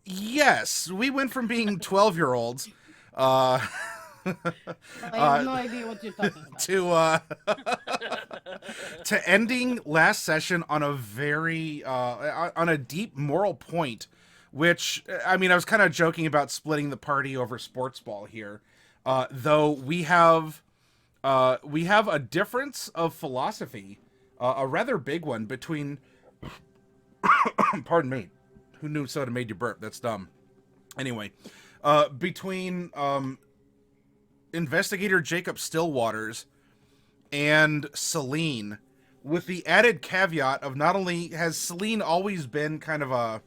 Yes, we went from being 12-year-olds uh, I have no idea what you're talking about. to to ending last session on a very on a deep moral point, which I mean, I was kind of joking about splitting the party over sports ball here, though we have a difference of philosophy, a rather big one between. Pardon me. Who knew soda made you burp? That's dumb. Anyway, between investigator Jacob Stillwaters and Selene, with the added caveat of not only has Selene always been kind of a,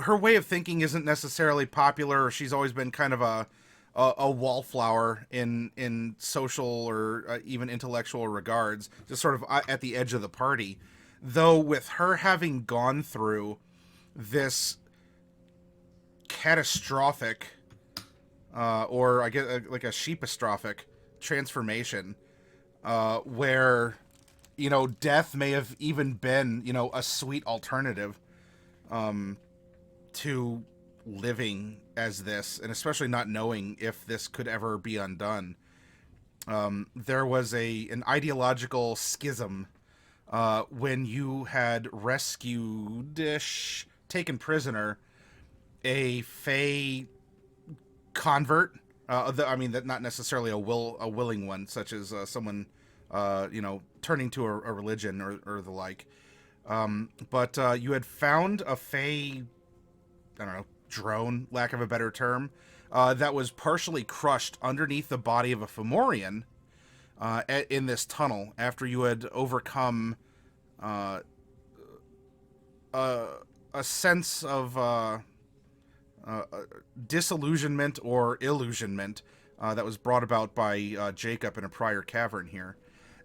her way of thinking isn't necessarily popular, or she's always been kind of a wallflower in social or even intellectual regards, just sort of at the edge of the party. Though with her having gone through this catastrophic, or I guess like a sheepastrophic transformation, where death may have even been a sweet alternative to living as this, and especially not knowing if this could ever be undone. There was an ideological schism when you had rescued, taken prisoner, a Fey convert. I mean, that not necessarily a willing one, such as someone, turning to a religion or the like. But you had found a Fey, I don't know, drone, lack of a better term, that was partially crushed underneath the body of a Fomorian in this tunnel after you had overcome uh, a, a sense of disillusionment or illusionment that was brought about by Jacob in a prior cavern here.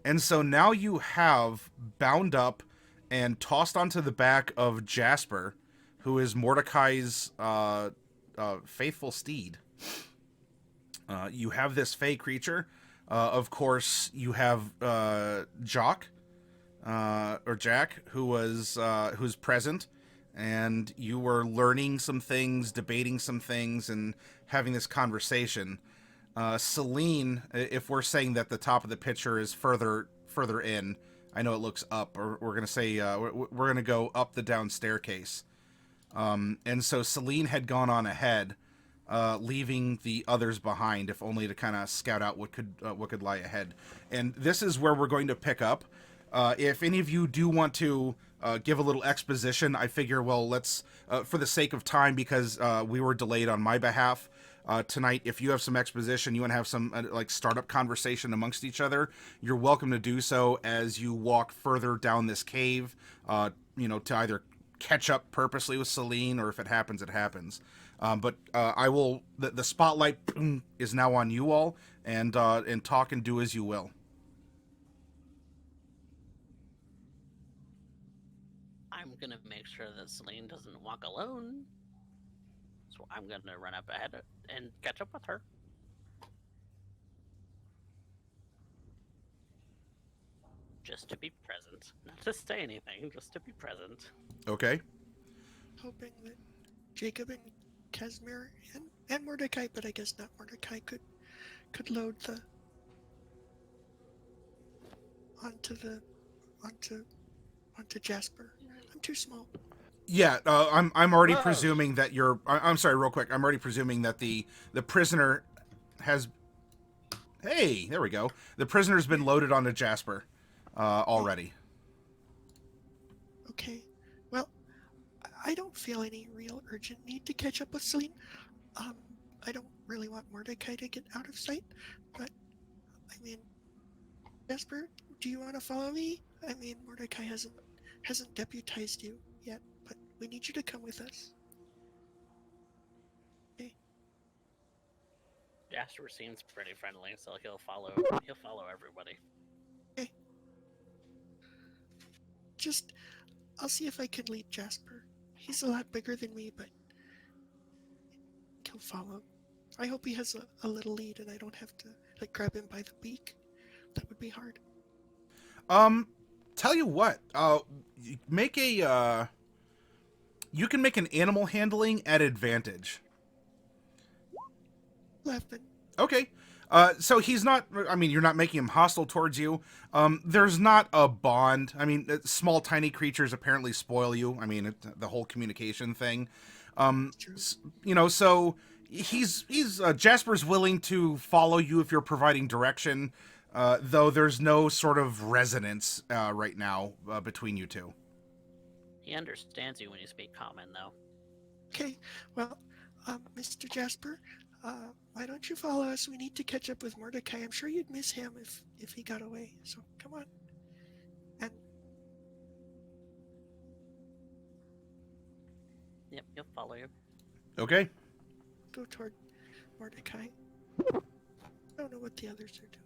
And so now you have bound up and tossed onto the back of Jasper, who is Mordecai's faithful steed. You have this fey creature. Of course, you have Jock, or Jack, who's present, and you were learning some things, debating some things, and having this conversation. Selene, if we're saying that the top of the picture is further in, I know it looks up, or we're gonna say we're gonna go up the down staircase. And so Selene had gone on ahead, leaving the others behind, if only to kind of scout out what could lie ahead. And this is where we're going to pick up. If any of you do want to give a little exposition, I figure, well, let's, for the sake of time, because we were delayed on my behalf tonight, if you have some exposition, you want to have some like startup conversation amongst each other, you're welcome to do so as you walk further down this cave, to either catch up purposely with Selene, or if it happens, it happens. But I will. The spotlight is now on you all, and talk and do as you will. I'm gonna make sure that Selene doesn't walk alone. So I'm gonna run up ahead and catch up with her. Just to be present. Not to say anything, just to be present. Okay. Hoping that Jacob and Casimir and Mordecai, but I guess not Mordecai, could load the onto Jasper. I'm too small. Yeah, I'm already Whoa. presuming that you're. I'm sorry, real quick. I'm already presuming that the prisoner has. Hey, there we go. The prisoner's been loaded onto Jasper already. Okay. Well, I don't feel any real urgent need to catch up with Selene. Um, I don't really want Mordecai to get out of sight, but I mean, Jasper, do you want to follow me? I mean, Mordecai hasn't deputized you yet, but we need you to come with us. Okay. Jasper seems pretty friendly, so he'll follow everybody. Okay. Just, I'll see if I can lead Jasper. He's a lot bigger than me, but he'll follow. I hope he has a little lead and I don't have to like grab him by the beak. That would be hard. Tell you what. Make a You can make an animal handling at advantage. 11. Okay. So he's not, I mean, you're not making him hostile towards you. There's not a bond. I mean, small, tiny creatures apparently spoil you. I mean, the whole communication thing. True. You know, so Jasper's willing to follow you if you're providing direction, though there's no sort of resonance right now between you two. He understands you when you speak common, though. Okay, well, Mr. Jasper, why don't you follow us? We need to catch up with Mordecai. I'm sure you'd miss him if he got away. So come on. And Yep, he'll follow you. Okay. go toward Mordecai. I don't know what the others are doing.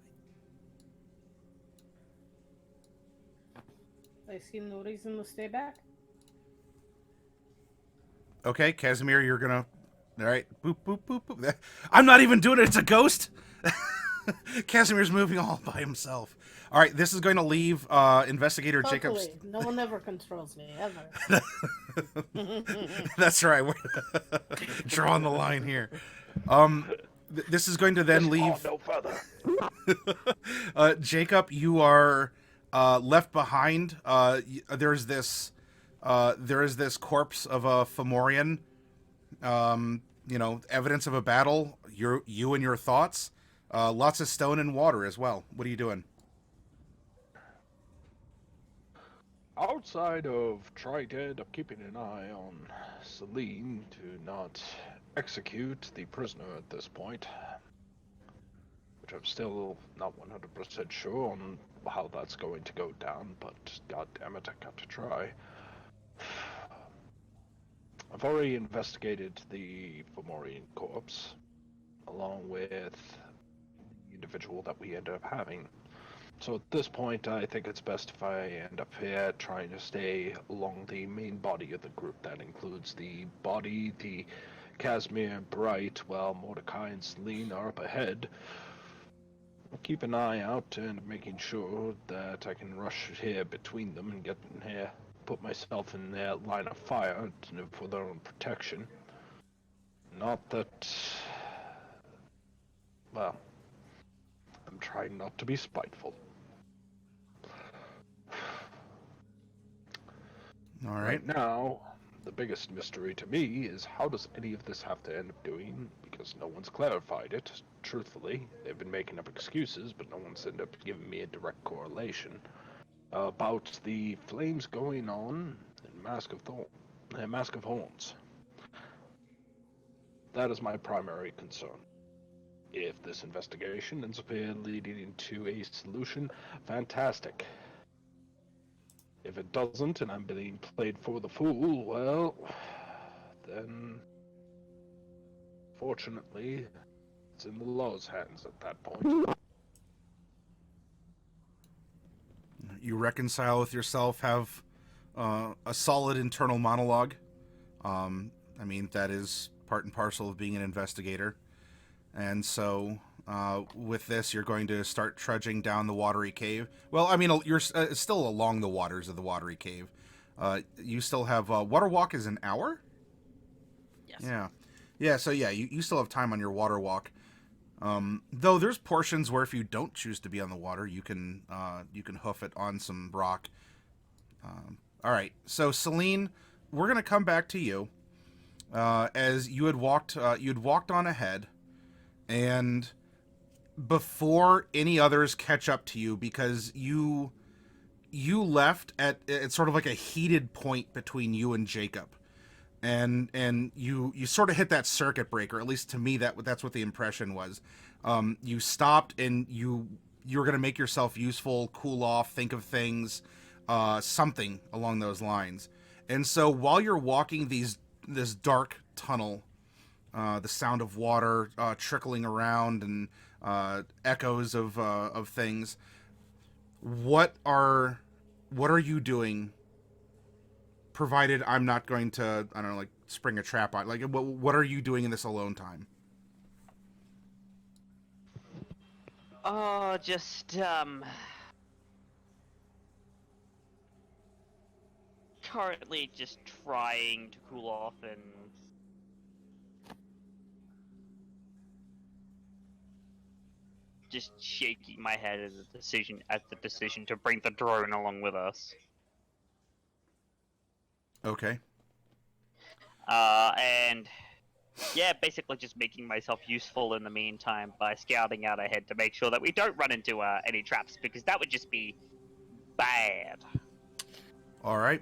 I see no reason to stay back. Okay, Casimir, you're gonna. All right, boop boop boop boop. I'm not even doing it. It's a ghost. Casimir's moving all by himself. All right, this is going to leave Investigator Jacobs. Luckily, no one ever controls me, ever. That's right. We're drawing the line here. This is going to then leave. No further. Jacob, you are left behind. There is this corpse of a Fomorian. You know, evidence of a battle. You and your thoughts. Lots of stone and water as well. What are you doing? Outside of trying to end up keeping an eye on Selene to not execute the prisoner at this point, which I'm still not 100% sure on how that's going to go down, but god damn it, I got to try. I've already investigated the Fomorian corpse, along with the individual that we ended up having. So at this point, I think it's best if I end up here trying to stay along the main body of the group. That includes the body, the Casimir, Bright, while Mordecai and Selene are up ahead. I'll keep an eye out and making sure that I can rush here between them and get in here, put myself in their line of fire for their own protection. Not that... well, I'm trying not to be spiteful. All right. Right now, the biggest mystery to me is how does any of this have to end up doing, because no one's clarified it. Truthfully, they've been making up excuses, but no one's ended up giving me a direct correlation about the flames going on in Mask of Horns. That is my primary concern. If this investigation ends up leading into a solution, fantastic. If it doesn't, and I'm being played for the fool, well, then, fortunately, it's in the law's hands at that point. You reconcile with yourself, have a solid internal monologue. I mean, that is part and parcel of being an investigator. And so, with this, you're going to start trudging down the watery cave. Well, I mean, you're still along the waters of the watery cave. You still have water walk is an hour? Yes. Yeah. Yeah, so yeah, you still have time on your water walk. Though there's portions where if you don't choose to be on the water, you can hoof it on some rock. All right, so Selene, we're gonna come back to you. As you'd walked on ahead, and before any others catch up to you, because you left at sort of like a heated point between you and Jacob. And you sort of hit that circuit breaker. At least to me, that's what the impression was. You stopped and you were going to make yourself useful, cool off, think of things, something along those lines. And so while you're walking this dark tunnel, the sound of water trickling around and echoes of things. What are you doing? Provided I'm not going to, I don't know, like spring a trap on. Like, what are you doing in this alone time? Oh, just currently just trying to cool off and just shaking my head at the decision to bring the drone along with us. Okay. And yeah, basically just making myself useful in the meantime by scouting out ahead to make sure that we don't run into any traps, because that would just be bad. All right.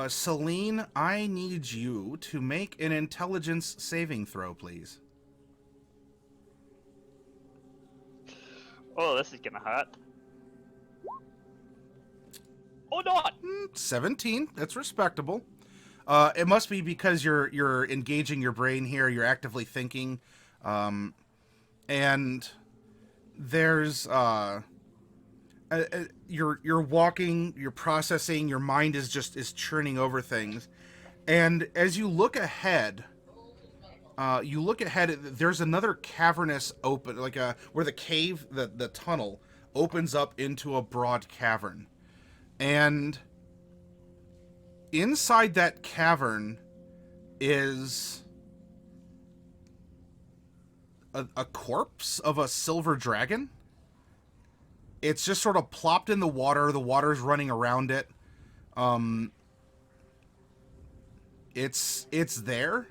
Selene, I need you to make an intelligence saving throw, please. Oh, this is gonna hurt. Or not! 17. That's respectable. It must be because you're engaging your brain here. You're actively thinking, and there's you're walking, you're processing. Your mind is churning over things, and as you look ahead. There's another cavernous open, like where the cave, the tunnel, opens up into a broad cavern. And inside that cavern is a corpse of a silver dragon. It's just sort of plopped in the water. The water's running around it. It's there.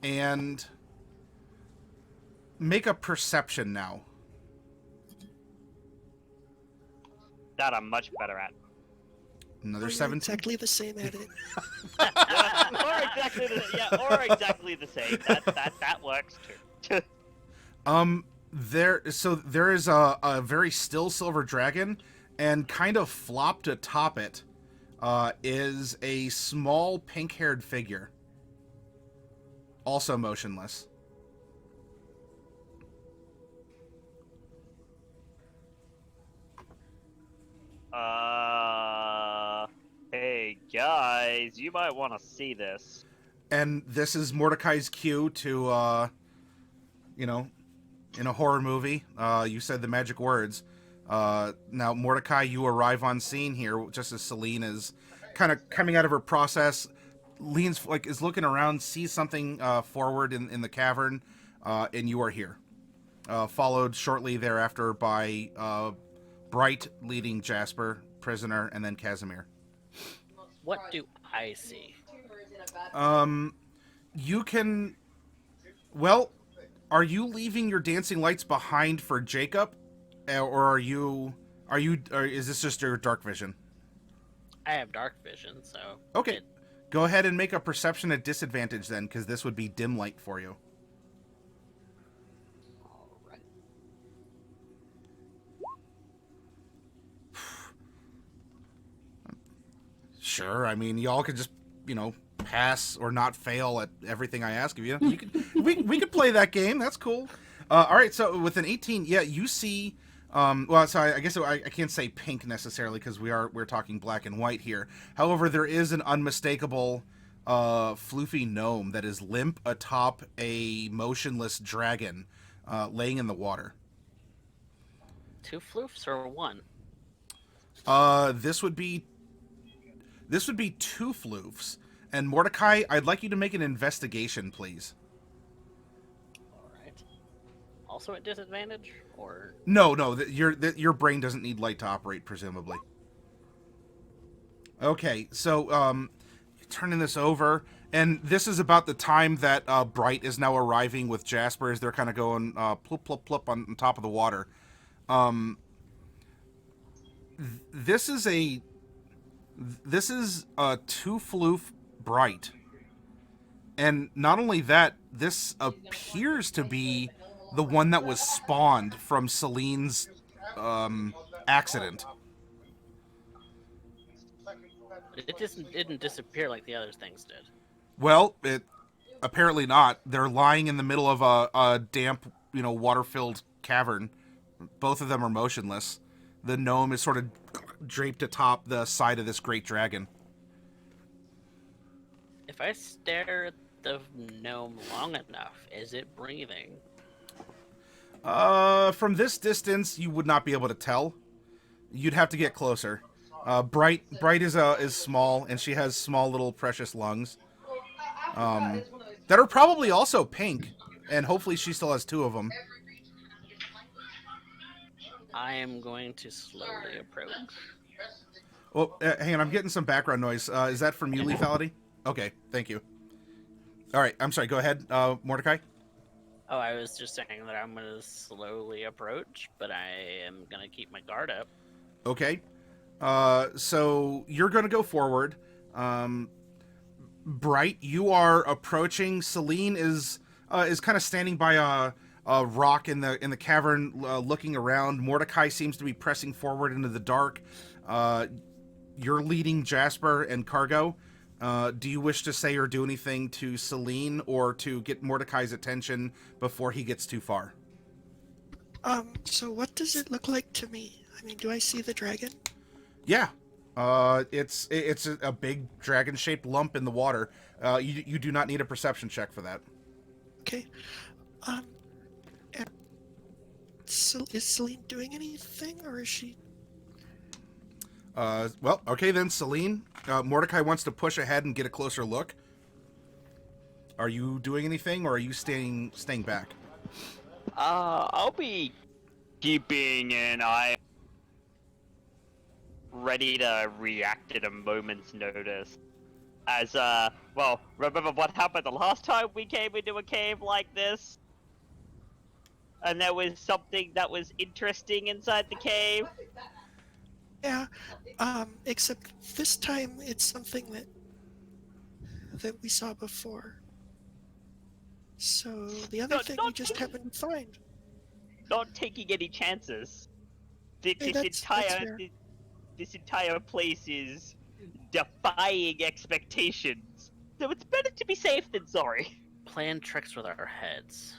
And make a perception now. That I'm much better at. Another You're 17. exactly the same at it. or exactly the same. That works too. There is a very still silver dragon, and kind of flopped atop it is a small pink-haired figure. Also motionless. Hey guys, you might want to see this. And this is Mordecai's cue to, in a horror movie, you said the magic words. Now, Mordecai, you arrive on scene here just as Selene is kind of coming out of her process, is looking around, sees something forward in the cavern, and you are here. Followed shortly thereafter by Bright leading Jasper, prisoner, and then Casimir. What do I see? You can... Well, are you leaving your dancing lights behind for Jacob? Or is this just your dark vision? I have dark vision, so... Okay. Go ahead and make a perception at disadvantage then, because this would be dim light for you. Alright. Sure, I mean, y'all could just, pass or not fail at everything I ask of you. We could play that game. That's cool. All right, so with an 18, yeah, you see... I guess I can't say pink necessarily because we're talking black and white here. However, there is an unmistakable floofy gnome that is limp atop a motionless dragon laying in the water. 2 floofs or 1? This would be 2 floofs. And Mordecai, I'd like you to make an investigation, please. Alright. Also at disadvantage, or... No, your brain doesn't need light to operate, presumably. Okay, so, turning this over, and this is about the time that Bright is now arriving with Jasper as they're kind of going plop, plop, plop on top of the water. This is a 2-floof Bright. And not only that, this appears to be the one that was spawned from Selene's accident. It didn't disappear like the other things did. Well, it apparently not. They're lying in the middle of a damp, water-filled cavern. Both of them are motionless. The gnome is sort of draped atop the side of this great dragon. If I stare at the gnome long enough, is it breathing? From this distance, you would not be able to tell. You'd have to get closer. Bright is small, and she has small little precious lungs. That are probably also pink, and hopefully she still has 2 of them. I am going to slowly approach. Oh, hang on, I'm getting some background noise. Is that from you, Lethality? Okay, thank you. All right, I'm sorry. Go ahead, Mordecai. Oh, I was just saying that I'm going to slowly approach, but I am going to keep my guard up. Okay. So you're going to go forward. Bright, you are approaching. Selene is kind of standing by a rock in the cavern, looking around. Mordecai seems to be pressing forward into the dark. You're leading Jasper and Cargo. Do you wish to say or do anything to Selene or to get Mordecai's attention before he gets too far? So what does it look like to me? I mean, do I see the dragon? Yeah. It's a big dragon-shaped lump in the water. You do not need a perception check for that. Okay. And is Selene doing anything, or is she? Well, okay then, Selene. Mordecai wants to push ahead and get a closer look. Are you doing anything, or are you staying back? I'll be keeping an eye ready to react at a moment's notice. As, well, remember what happened the last time we came into a cave like this? And there was something that was interesting inside the cave? Yeah. Except this time it's something that we saw before. So the other thing we just happened to find. Not taking any chances. This Hey, that's fair. entire place is defying expectations. So it's better to be safe than sorry. Playing tricks with our heads.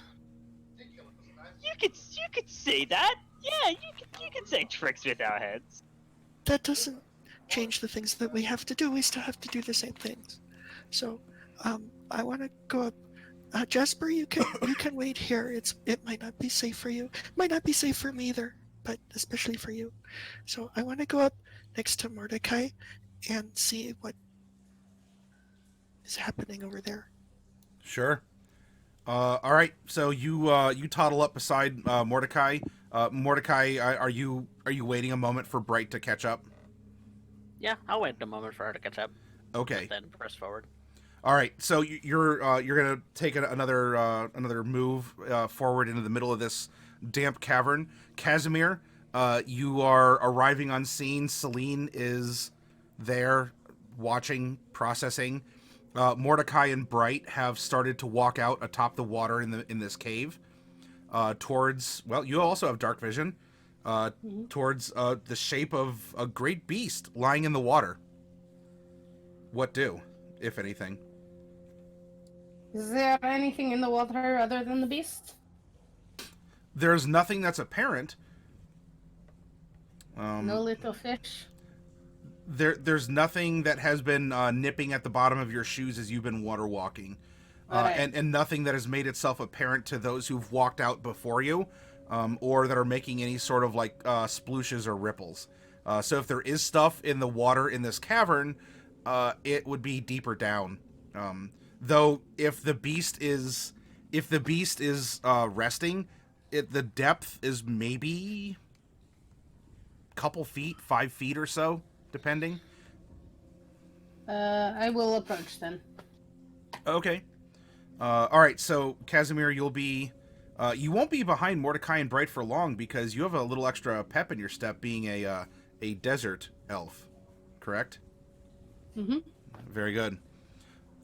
You could say that. Yeah, you could say tricks with our heads. That doesn't change the things that we have to do. We still have to do the same things. So, I want to go up. Jasper, you can wait here. It might not be safe for you. Might not be safe for me either, but especially for you. So I want to go up next to Mordecai and see what is happening over there. Sure. All right. So you toddle up beside Mordecai. Mordecai, are you waiting a moment for Bright to catch up? Yeah, I'll wait a moment for her to catch up. Okay. Then press forward. All right. So you're gonna take another move forward into the middle of this damp cavern. Casimir, you are arriving on scene. Selene is there, watching, processing. Mordecai and Bright have started to walk out atop the water in this cave, towards. Well, you also have dark vision, towards the shape of a great beast lying in the water. What do, if anything? Is there anything in the water other than the beast? There's nothing that's apparent. No little fish? There's nothing that has been nipping at the bottom of your shoes as you've been water walking. Right. And nothing that has made itself apparent to those who've walked out before you, or that are making any sort of like splooshes or ripples. So if there is stuff in the water in this cavern, it would be deeper down. Though if the beast is resting, the depth is maybe a couple feet, 5 feet or so, depending. I will approach then. Okay. All right. So Casimir, you won't be behind Mordecai and Bright for long because you have a little extra pep in your step, being a desert elf, correct? Mm-hmm. Very good.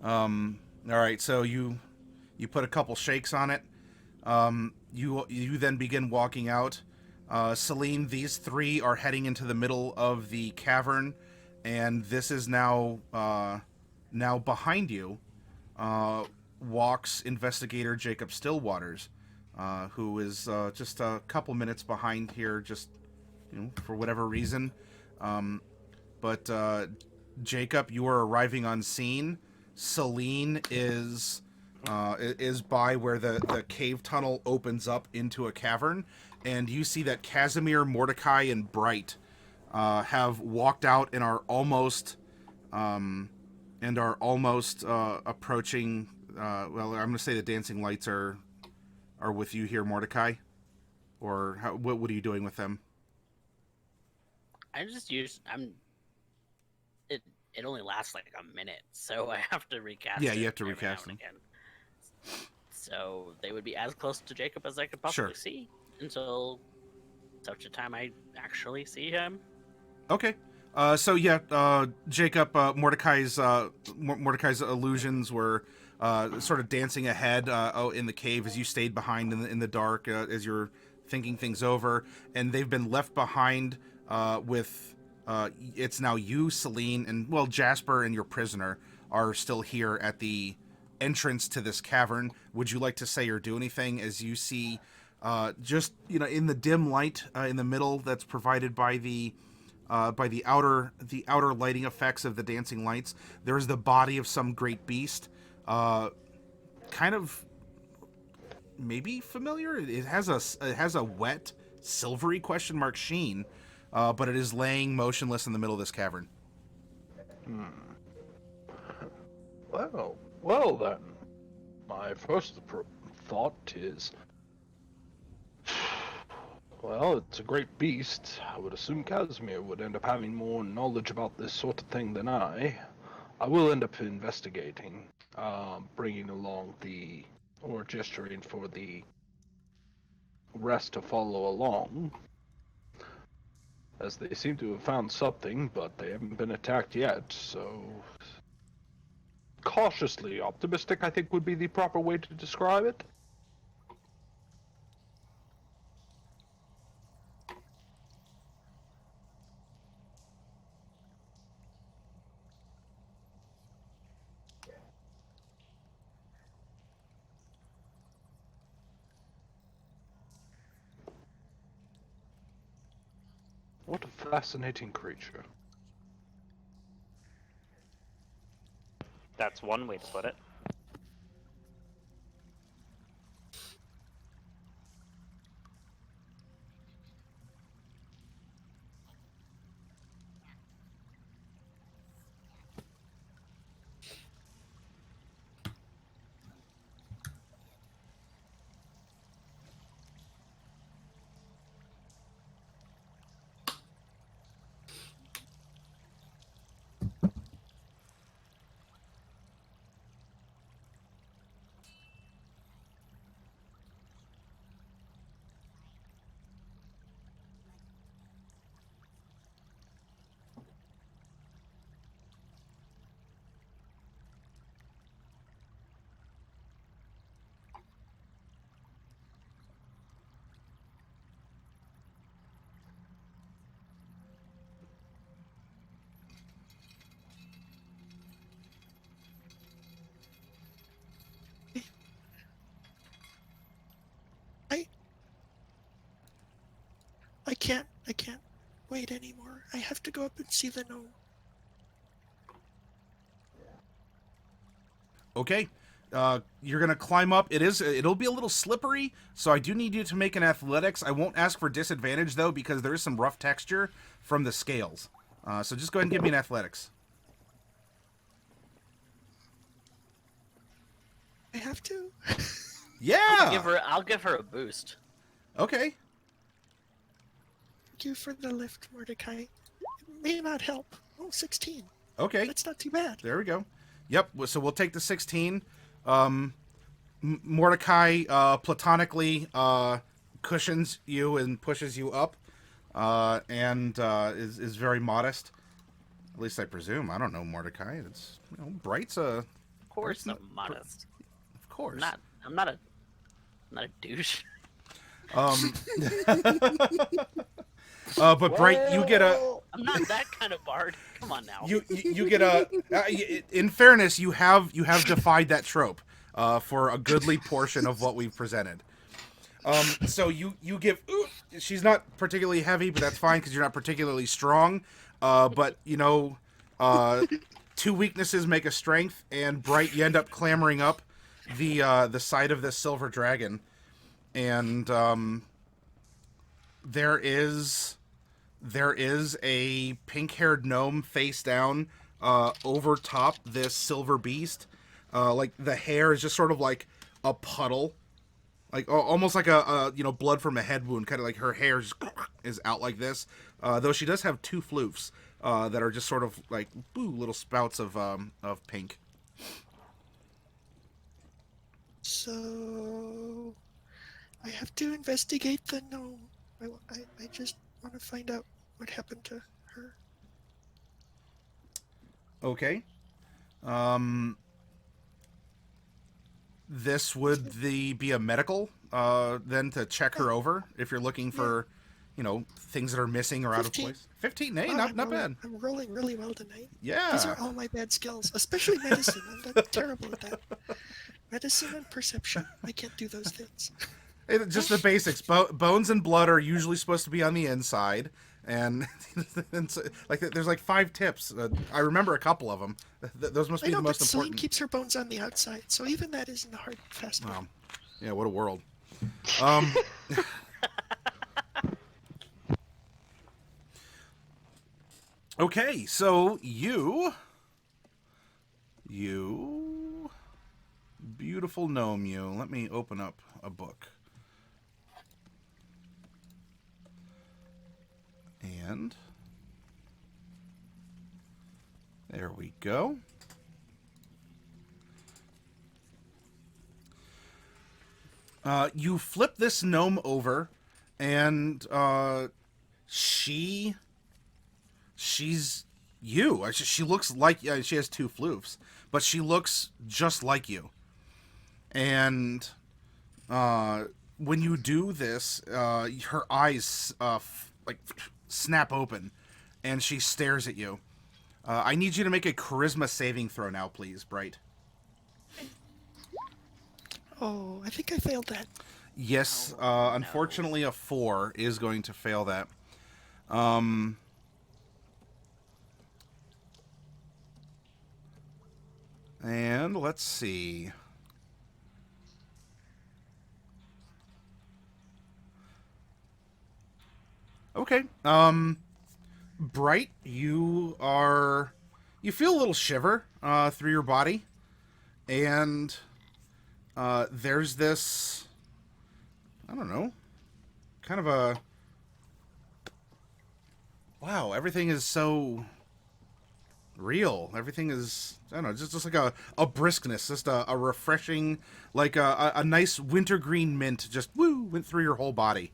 All right. So you put a couple shakes on it. You then begin walking out. Selene, these 3 are heading into the middle of the cavern, and this is now behind you. Walks investigator Jacob Stillwaters, who is just a couple minutes behind here, just for whatever reason. But Jacob, you are arriving on scene. Selene is by where the cave tunnel opens up into a cavern, and you see that Casimir, Mordecai, and Bright have walked out and are almost approaching. Well, I'm going to say the dancing lights are with you here, Mordecai. Or what are you doing with them? I just use. It only lasts like a minute, so I have to recast. Yeah, it you have to every recast now them. and again. So they would be as close to Jacob as I could possibly see until such a time I actually see him. Okay. So yeah, Jacob, Mordecai's illusions were sort of dancing ahead in the cave as you stayed behind in the dark as you're thinking things over, and they've been left behind with. It's now you, Selene, and well, Jasper and your prisoner are still here at the entrance to this cavern. Would you like to say or do anything as you see, just in the dim light in the middle that's provided by the outer lighting effects of the dancing lights? There is the body of some great beast, kind of maybe familiar. It has a wet silvery question mark sheen, but it is laying motionless in the middle of this cavern. Well then, my first thought is, well, it's a great beast. I would assume Casimir would end up having more knowledge about this sort of thing than I. I will end up investigating, bringing along or gesturing for the rest to follow along, as they seem to have found something, but they haven't been attacked yet, so cautiously optimistic, I think, would be the proper way to describe it. What a fascinating creature. That's one way to put it. I can't wait anymore. I have to go up and see the gnome. Okay. You're gonna climb up. It'll be a little slippery, so I do need you to make an athletics. I won't ask for disadvantage though, because there is some rough texture from the scales. So just go ahead and give me an athletics. I have to. Yeah. I'll give her a boost. Okay. Thank you for the lift, Mordecai. It may not help. Oh, 16. Okay. That's not too bad. There we go. Yep. So we'll take the 16. Mordecai platonically cushions you and pushes you up, and is very modest. At least I presume. I don't know Mordecai. It's Bright's a. Of course, I'm modest. Of course. I'm not a douche. But Bright, you get a. I'm not that kind of bard. Come on now. You get a. In fairness, you have defied that trope for a goodly portion of what we've presented. So you give. She's not particularly heavy, but that's fine because you're not particularly strong. But two weaknesses make a strength, and Bright, you end up clambering up the side of this silver dragon, and there is there is a pink-haired gnome face down over top this silver beast. Like the hair is just sort of like a puddle, like almost like a blood from a head wound. Kind of like her hair is out like this. Though she does have two floofs that are just sort of like little spouts of pink. So I have to investigate the gnome. I just want to find out what happened to her. Okay. This would be a medical then to check her over if you're looking for, things that are missing or out of 15. place. 15, hey, Wow, not bad. I'm rolling really well tonight. Yeah. These are all my bad skills, especially medicine. I'm terrible at that. Medicine and perception. I can't do those things. Just the basics. Bones and blood are usually supposed to be on the inside, and, there's like 5 tips. I remember a couple of them. Those must be the most Selene important. keeps her bones on the outside, so even that isn't a hard and fast one. Yeah, what a world. Okay, so you, beautiful gnome, you. Let me open up a book. And there we go. You flip this gnome over, and she's you. She looks like she has 2 floofs, but she looks just like you. And when you do this, her eyes snap open, and she stares at you. I need you to make a charisma saving throw now, please, Bright. Oh, I think I failed that. Yes, unfortunately, a 4 is going to fail that. And let's see. Okay. Bright, you feel a little shiver through your body, and there's this, I don't know, kind of a, wow, everything is so real. Everything is, I don't know, just like a briskness, just a refreshing, like a nice wintergreen mint just went through your whole body.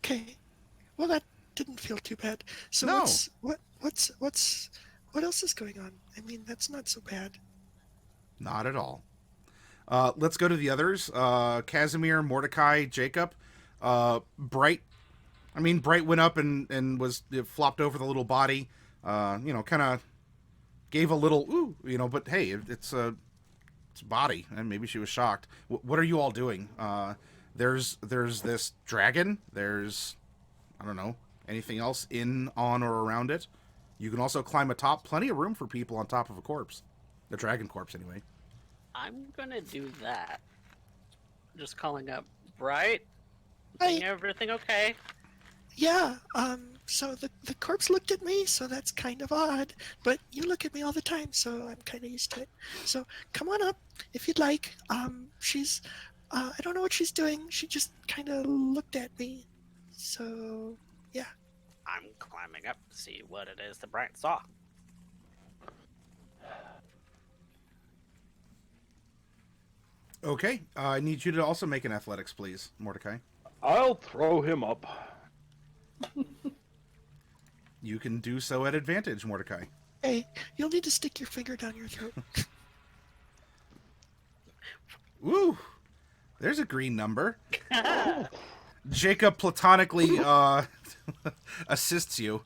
Okay. Well, that didn't feel too bad. So No. what else is going on? I mean, that's not so bad. Not at all. Let's go to the others. Casimir, Mordecai, Jacob. Bright went up and was flopped over the little body. Kind of gave a little ooh, but hey, it's a body, and maybe she was shocked. What are you all doing? There's this dragon. There's, I don't know, anything else in, on, or around it. You can also climb atop. Plenty of room for people on top of a corpse. The dragon corpse, anyway. I'm gonna do that. Just calling up Bright. Hi. Everything okay? Yeah, so the corpse looked at me, so that's kind of odd. But you look at me all the time, so I'm kind of used to it. So come on up if you'd like. She's, I don't know what she's doing. She just kind of looked at me. So, yeah. I'm climbing up to see what it is that Bright saw. Okay, I need you to also make an athletics, please, Mordecai. I'll throw him up. You can do so at advantage, Mordecai. Hey, you'll need to stick your finger down your throat. Woo! There's a green number. Jacob platonically assists you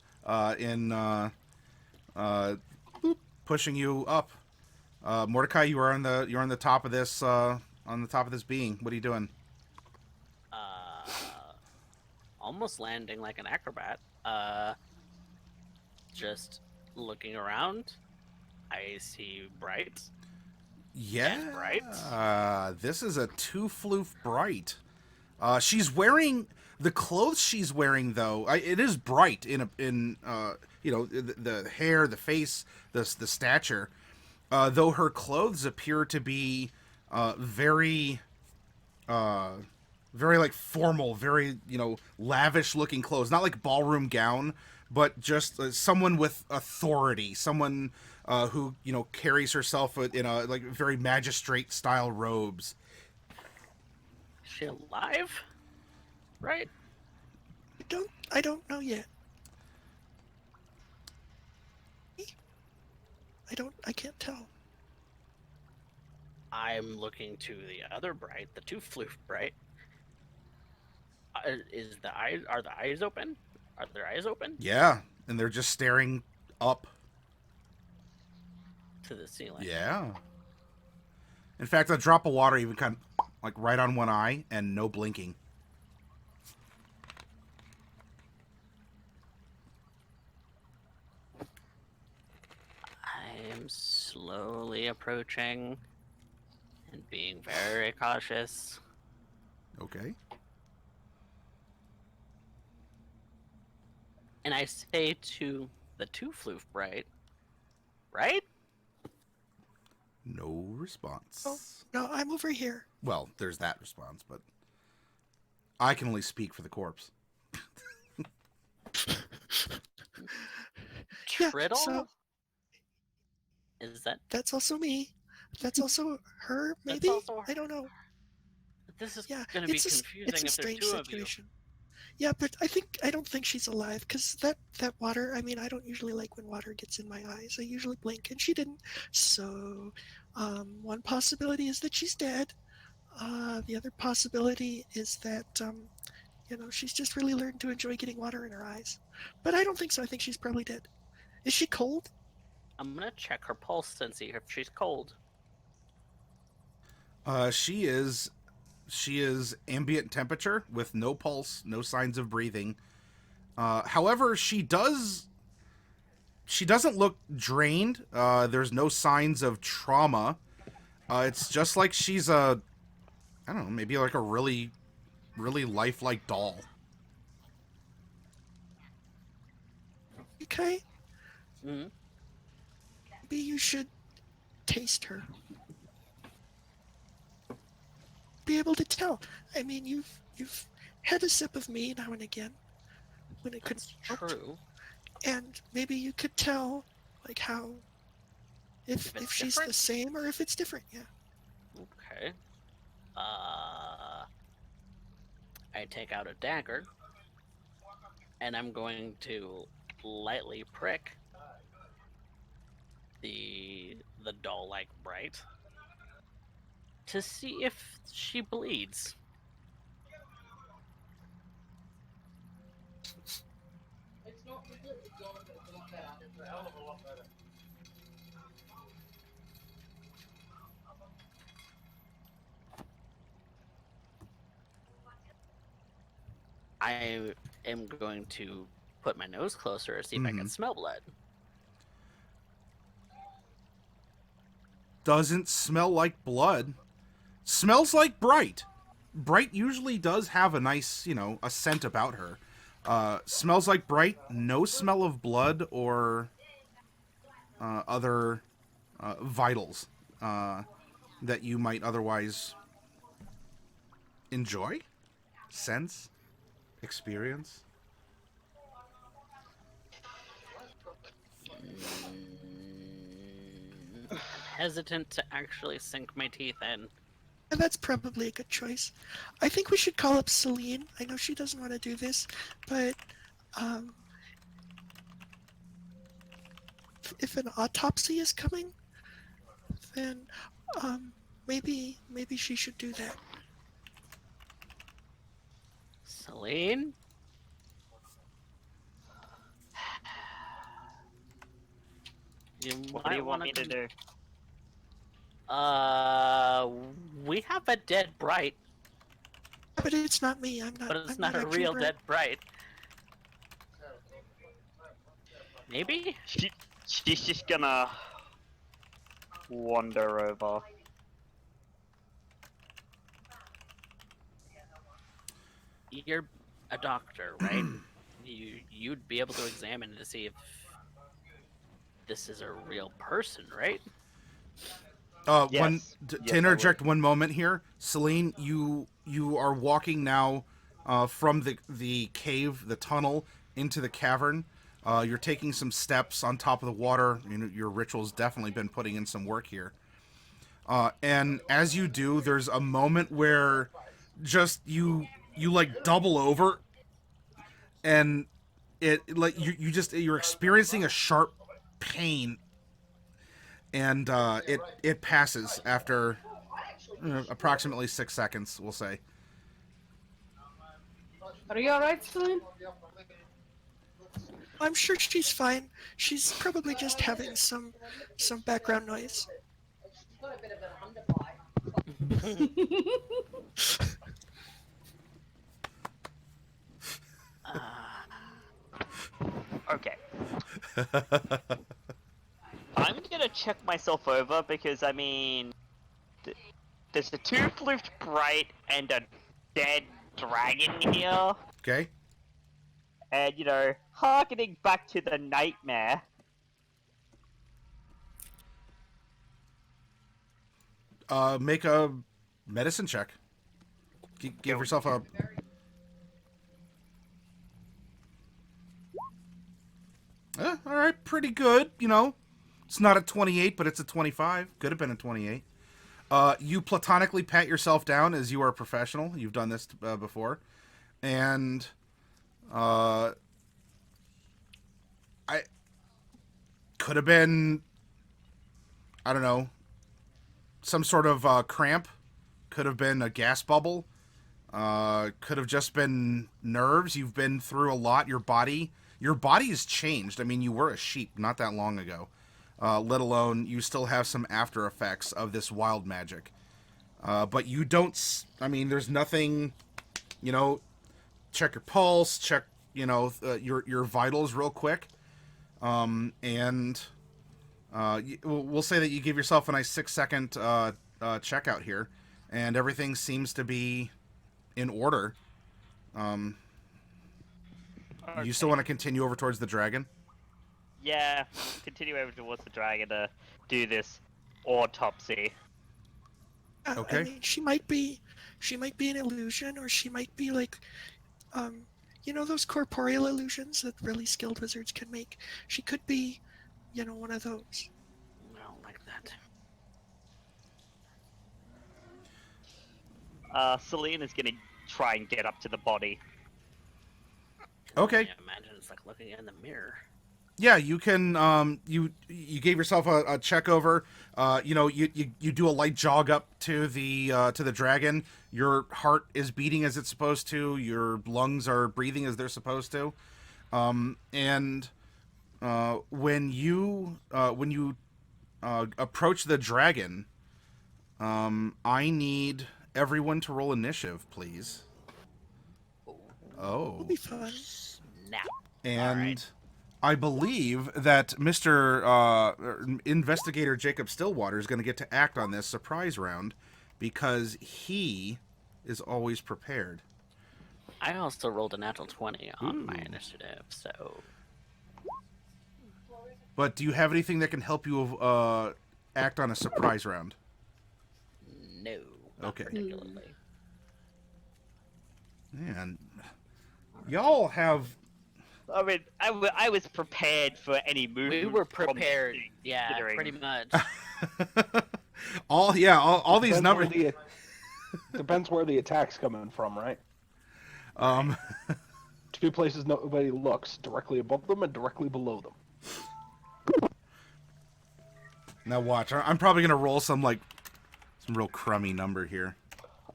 in pushing you up. Mordecai, you're on the top of this being. What are you doing? Almost landing like an acrobat. Just looking around. I see Bright. Yeah. Bright. This is a 2 floof Bright. She's wearing The clothes she's wearing, though, it is bright in the hair, the face, the stature. Though her clothes appear to be very very like formal, very lavish looking clothes, not like ballroom gown, but just someone with authority, someone who carries herself in a like very magistrate style robes. Is she alive? Right? I don't know yet. I can't tell. I'm looking to the other bright, the two floof bright. Are the eyes open? Are their eyes open? Yeah, and they're just staring up To the ceiling. Yeah. In fact, a drop of water even kind of like right on one eye and no blinking. I am slowly approaching and being very cautious. Okay. And I say to the two floof bright, right? No response. Oh, no, I'm over here. Well, there's that response, but I can only speak for the corpse. Yeah, Triddle? so Is that... that's also me. That's also her, That's maybe? also her. I don't know. This is Yeah, going to be it's confusing a if there's strange two situation. Yeah, but I don't think she's alive because that water. I mean, I don't usually like when water gets in my eyes. I usually blink, and she didn't. So, one possibility is that she's dead. The other possibility is that she's just really learned to enjoy getting water in her eyes. But I don't think so. I think she's probably dead. Is she cold? I'm going to check her pulse and see if she's cold. She is ambient temperature with no pulse, no signs of breathing. However, she doesn't look drained. There's no signs of trauma. It's just like she's I don't know, maybe like a really, really lifelike doll. Okay. Mm-hmm. Maybe you should taste her. Be able to tell. I mean, you've had a sip of me now and again when it could That's true. and maybe you could tell like how if she's different? the same or if it's different. Yeah. Okay. I take out a dagger, and I'm going to lightly prick the doll-like bright to see if she bleeds. I am going to put my nose closer to see if I can smell blood. Doesn't smell like blood. Smells like Bright. Bright usually does have a nice, a scent about her. Smells like Bright. No smell of blood or other vitals that you might otherwise enjoy, sense, experience. I'm hesitant to actually sink my teeth in. And that's probably a good choice. I think we should call up Selene. I know she doesn't want to do this, but if an autopsy is coming, then maybe she should do that. Selene? What do you want me to do? We have a dead bright, But it's not me. I'm not. but it's I'm not a actually real Bright. dead bright. Maybe? She's just gonna wander over. You're a doctor, right? You'd be able to examine to see if this is a real person, right? Yes. To Yes, I interject would. one moment here, Selene, you are walking now from the cave, the tunnel into the cavern. You're taking some steps on top of the water. You know, your ritual's definitely been putting in some work here. And as you do, there's a moment where just you like double over, and it like you're experiencing a sharp pain, and it passes after approximately 6 seconds, we'll say. Are you alright, Selene? I'm sure she's fine. She's probably just having some background noise. Okay. I'm gonna check myself over because I mean, there's a toothless bright and a dead dragon here, Okay. and you know, harkening back to the nightmare. Make a medicine check. Give yourself a. All right, pretty good. You know, it's not a 28, but it's a 25. Could have been a 28. You platonically pat yourself down as you are a professional. You've done this before, and I could have been, I don't know, some sort of cramp. Could have been a gas bubble. Could have just been nerves. You've been through a lot. Your body has changed. I mean, you were a sheep not that long ago. Let alone you still have some after effects of this wild magic. But you don't. I mean, there's nothing. You know, check your pulse. Check your vitals real quick. And we'll say that you give yourself a nice 6-second checkout here, and everything seems to be in order. Okay. You still want to continue over towards the dragon? Yeah, continue over towards the dragon to do this autopsy. Okay. I mean, she might be an illusion, or she might be like, those corporeal illusions that really skilled wizards can make. She could be, one of those. I don't like that. Selene is gonna try and get up to the body. Okay. I imagine it's like looking in the mirror. Yeah, you can. You gave yourself a check over. You do a light jog up to the dragon. Your heart is beating as it's supposed to. Your lungs are breathing as they're supposed to. And when you approach the dragon, I need everyone to roll initiative, please. Oh. It'll be fun. Snap. And Alright. I believe that Mr. Investigator Jacob Stillwater is going to get to act on this surprise round because he is always prepared. I also rolled a natural 20 on my Ooh. initiative, so But do you have anything that can help you act on a surprise round? no, not Okay. particularly. Man, y'all have... I mean, I was prepared for any movement. We were from the prepared, thing, yeah, considering- pretty much. all these Depends numbers... where depends where the attack's coming from, right? Two places nobody looks, directly above them and directly below them. Now watch, I'm probably going to roll some real crummy number here.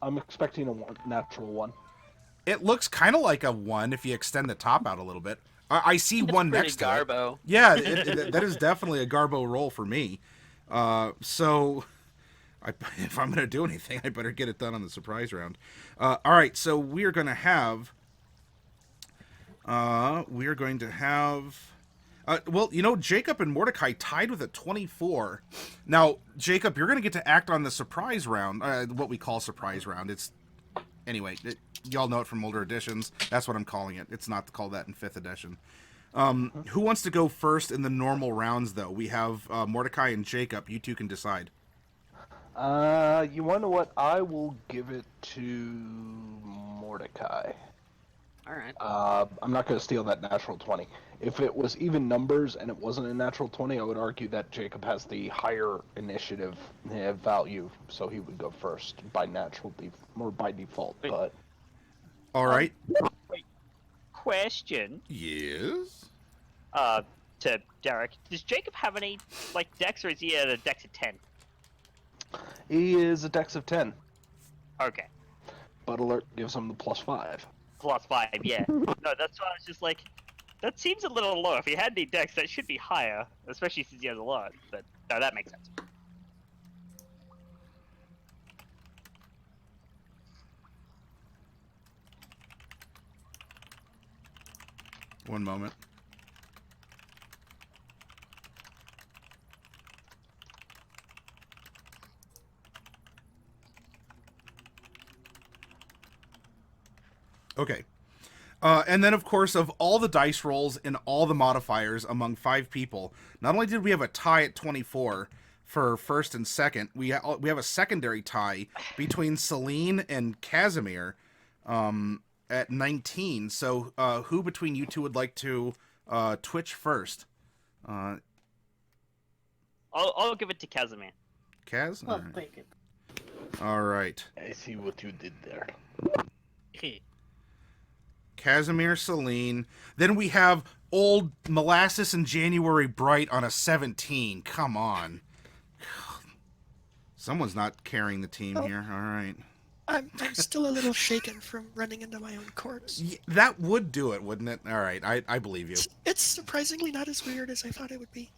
I'm expecting a natural one. It looks kind of like a 1 if you extend the top out a little bit. I see It's one pretty next to it. garbo. Yeah, that is definitely a Garbo roll for me. So, if I'm going to do anything, I better get it done on the surprise round. All right, so we're going to have... Jacob and Mordecai tied with a 24. Now, Jacob, you're going to get to act on the surprise round, what we call surprise round. It's... Anyway, y'all know it from older editions. That's what I'm calling it. It's not called that in 5th edition. Who wants to go first in the normal rounds, though? We have Mordecai and Jacob. You two can decide. You want to know what? I will give it to Mordecai. All right. I'm not going to steal that natural 20. If it was even numbers and it wasn't a natural 20, I would argue that Jacob has the higher initiative value, so he would go first by or by default. Wait. But All right. Wait. Question. Yes. To Derek, does Jacob have any dex, or is he at a dex of 10? he is a dex of 10. Okay. But alert gives him the +5. +5, yeah. No, that's why I was just like, that seems a little low. If he had any dex, that should be higher, especially since he has a lot. But no, that makes sense. One moment. Okay. And then, of course, of all the dice rolls and all the modifiers among 5 people, not only did we have a tie at 24 for first and second, we have a secondary tie between Selene and Casimir at 19. So who between you two would like to twitch first? I'll give it to Casimir. Kaz? Well, All right. take it. All right. I see what you did there. Casimir, Selene. Then we have old Molasses and January Bright on a 17. Come on. Someone's not carrying the team here. All right. I'm still a little shaken from running into my own corpse. Yeah, that would do it, wouldn't it? All right. I believe you. It's surprisingly not as weird as I thought it would be.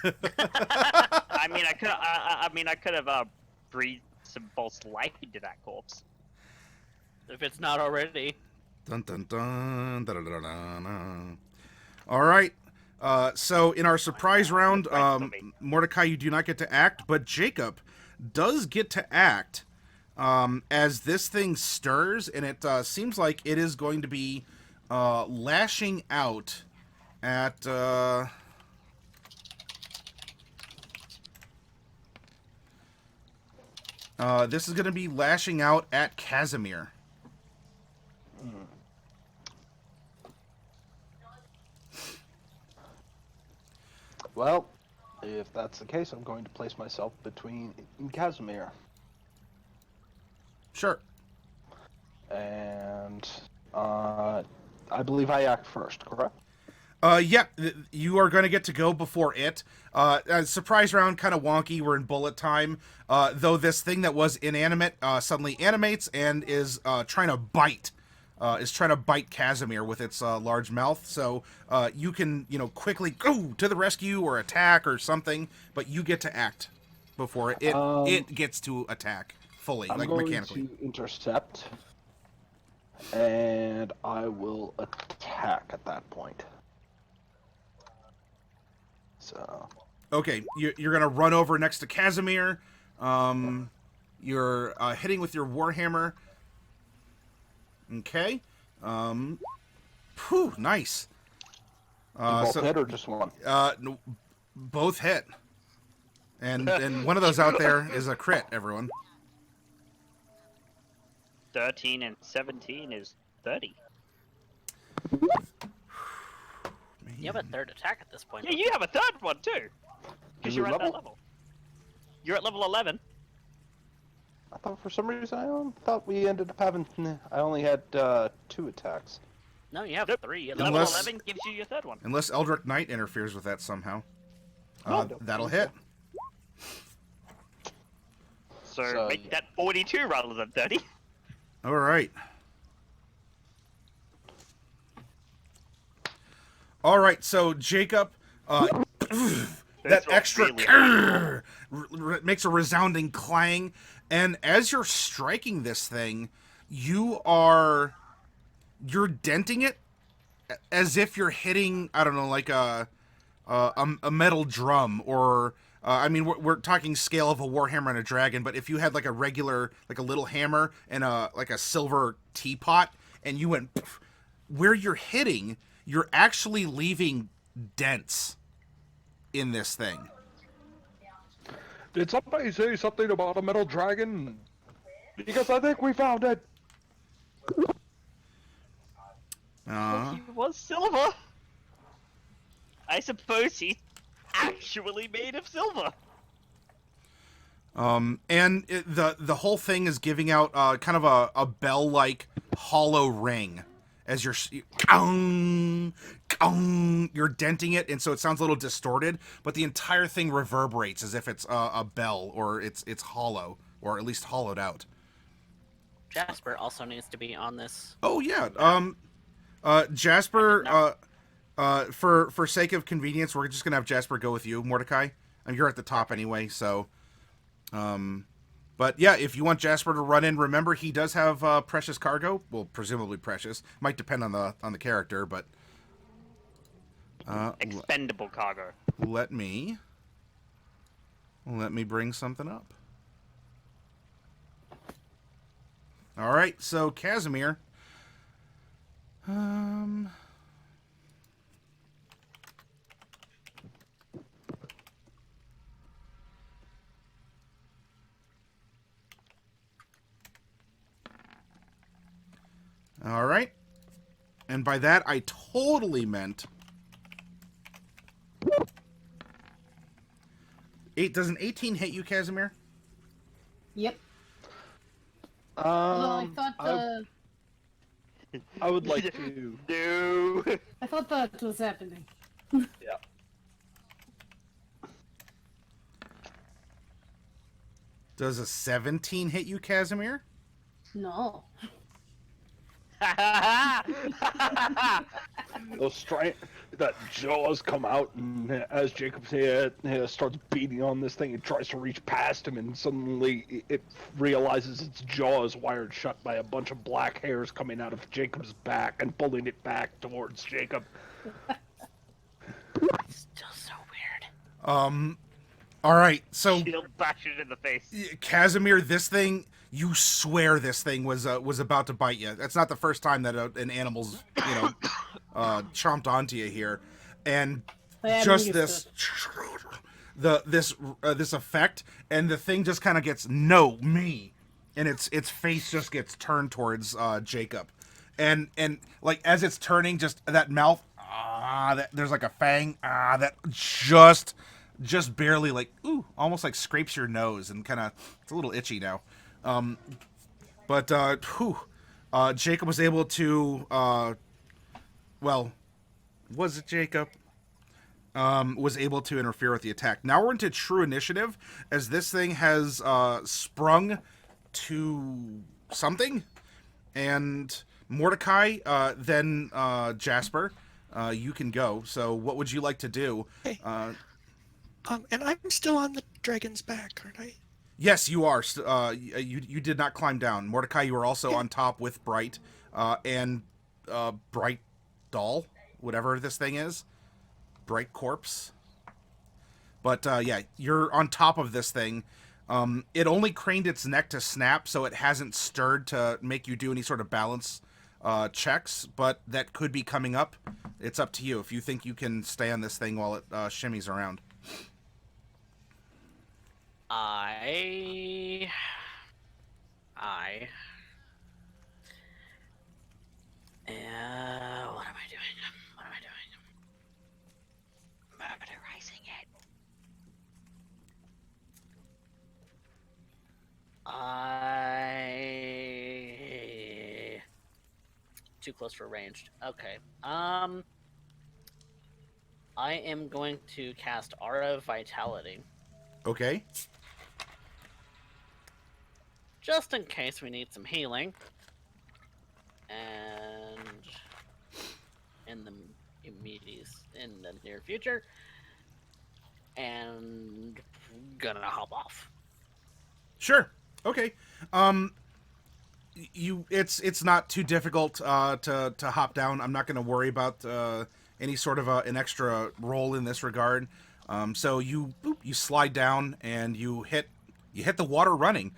I mean, I could have breathed some false life into that corpse. If it's not already. Dun dun dun. Da, da, da, da, da. All right. So in our surprise round, Mordecai, you do not get to act, but Jacob does get to act as this thing stirs, and it seems like it is going to be lashing out at. This is going to be lashing out at Casimir. Well, if that's the case, I'm going to place myself between Casimir. Sure. And I believe I act first, correct? Yeah, you are going to get to go before it. Surprise round, kind of wonky. We're in bullet time. Though this thing that was inanimate suddenly animates and is trying to bite. Is trying to bite Casimir with its large mouth. So you can, quickly go to the rescue or attack or something, but you get to act before it gets to attack fully, I'm like going mechanically. to intercept, and I will attack at that point. So. Okay, you're going to run over next to Casimir. You're hitting with your Warhammer. Okay. Nice. Both hit or just one? No, both hit. And one of those out there is a crit, everyone. 13 and 17 is 30. You have a third attack at this point. Yeah, you have a third one too. Because Your you're at that level? level. You're at level 11. I thought for some reason thought we ended up having. I only had 2 attacks. No, you have 3. Level Unless- 11 gives you your third one. Unless Eldritch Knight interferes with that somehow. No, I don't That'll think hit. So make that 42 rather than 30. All right. All right, so Jacob, that extra makes a resounding clang, and as you're striking this thing, you're denting it as if you're hitting, I don't know, like a metal drum or I mean, we're talking scale of a warhammer and a dragon, but if you had like a regular, like a little hammer and a silver teapot, and you went poof, where you're hitting, you're actually leaving dents in this thing. Did somebody say something about a metal dragon? Because I think we found it. He was silver. I suppose he's actually made of silver. And the whole thing is giving out kind of a bell-like hollow ring as you're you're denting it, and so it sounds a little distorted, but the entire thing reverberates as if it's a bell, or it's hollow, or at least hollowed out. Jasper also needs to be on this. Oh yeah. Jasper. For sake of convenience, we're just gonna have Jasper go with you, Mordecai. I mean, you're at the top anyway, so. But yeah, if you want Jasper to run in, remember he does have precious cargo. Well, presumably precious. Might depend on the character, but. Expendable cargo. Let me bring something up. All right, so Casimir. All right. And by that, I totally meant... Does an 18 hit you, Casimir? Yep. Although I thought I would like to... No. I thought that was happening. Yeah. Does a 17 hit you, Casimir? No. That jaws come out, and as Jacob starts beating on this thing, it tries to reach past him, and suddenly it realizes its jaw is wired shut by a bunch of black hairs coming out of Jacob's back and pulling it back towards Jacob. Still so weird. All right, so Shield bashes in the face. Casimir, this thing, you swear this thing was about to bite you. That's not the first time that an animal's chomped onto you here, and just this this effect, and the thing just kind of gets me, and its face just gets turned towards Jacob, and like as it's turning, just that mouth, that there's like a fang, that just barely, like, almost like scrapes your nose, and kind of, it's a little itchy now. But Jacob was able to, was it Jacob? Was able to interfere with the attack. Now we're into true initiative, as this thing has sprung to something, and Mordecai, then Jasper, you can go. So what would you like to do? Hey. And I'm still on the dragon's back, aren't I? Yes, you are. You did not climb down. Mordecai, you are also on top with Bright, and Bright Doll, whatever this thing is. Bright Corpse. But yeah, you're on top of this thing. It only craned its neck to snap, so it hasn't stirred to make you do any sort of balance checks, but that could be coming up. It's up to you if you think you can stay on this thing while it shimmies around. What am I doing? Murderizing it. Too close for ranged. Okay. I am going to cast Aura Vitality. Okay. Just in case we need some healing. And in the near future. And gonna hop off. Sure. Okay. It's not too difficult to hop down. I'm not going to worry about any sort of an extra roll in this regard. So you you slide down and you hit the water running.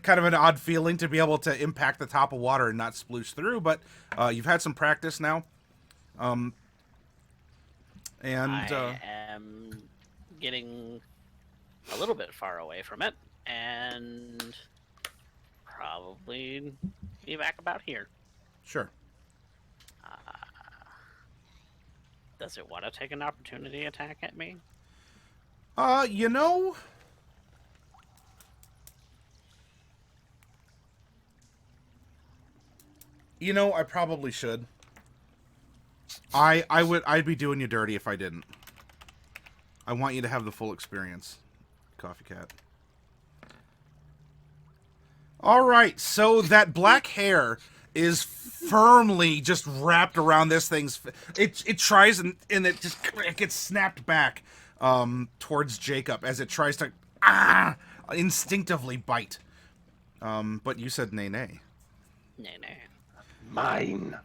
Kind of an odd feeling to be able to impact the top of water and not sploosh through, but you've had some practice now. And I am getting a little bit far away from it, and probably be back about here. Sure. Does it want to take an opportunity attack at me? You know, I probably should. I'd be doing you dirty if I didn't. I want you to have the full experience, Coffee Cat. All right, so that black hair is firmly just wrapped around this thing's. It tries and it gets snapped back towards Jacob as it tries to instinctively bite. But you said nay nay. Nay, nay. Mine.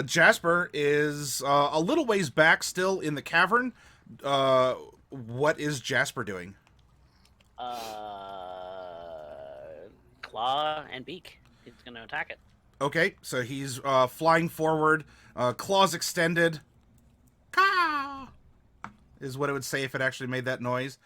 Jasper is a little ways back still in the cavern. What is Jasper doing? Claw and beak. He's going to attack it. Okay, so he's flying forward, claws extended. Caw! Is what it would say if it actually made that noise.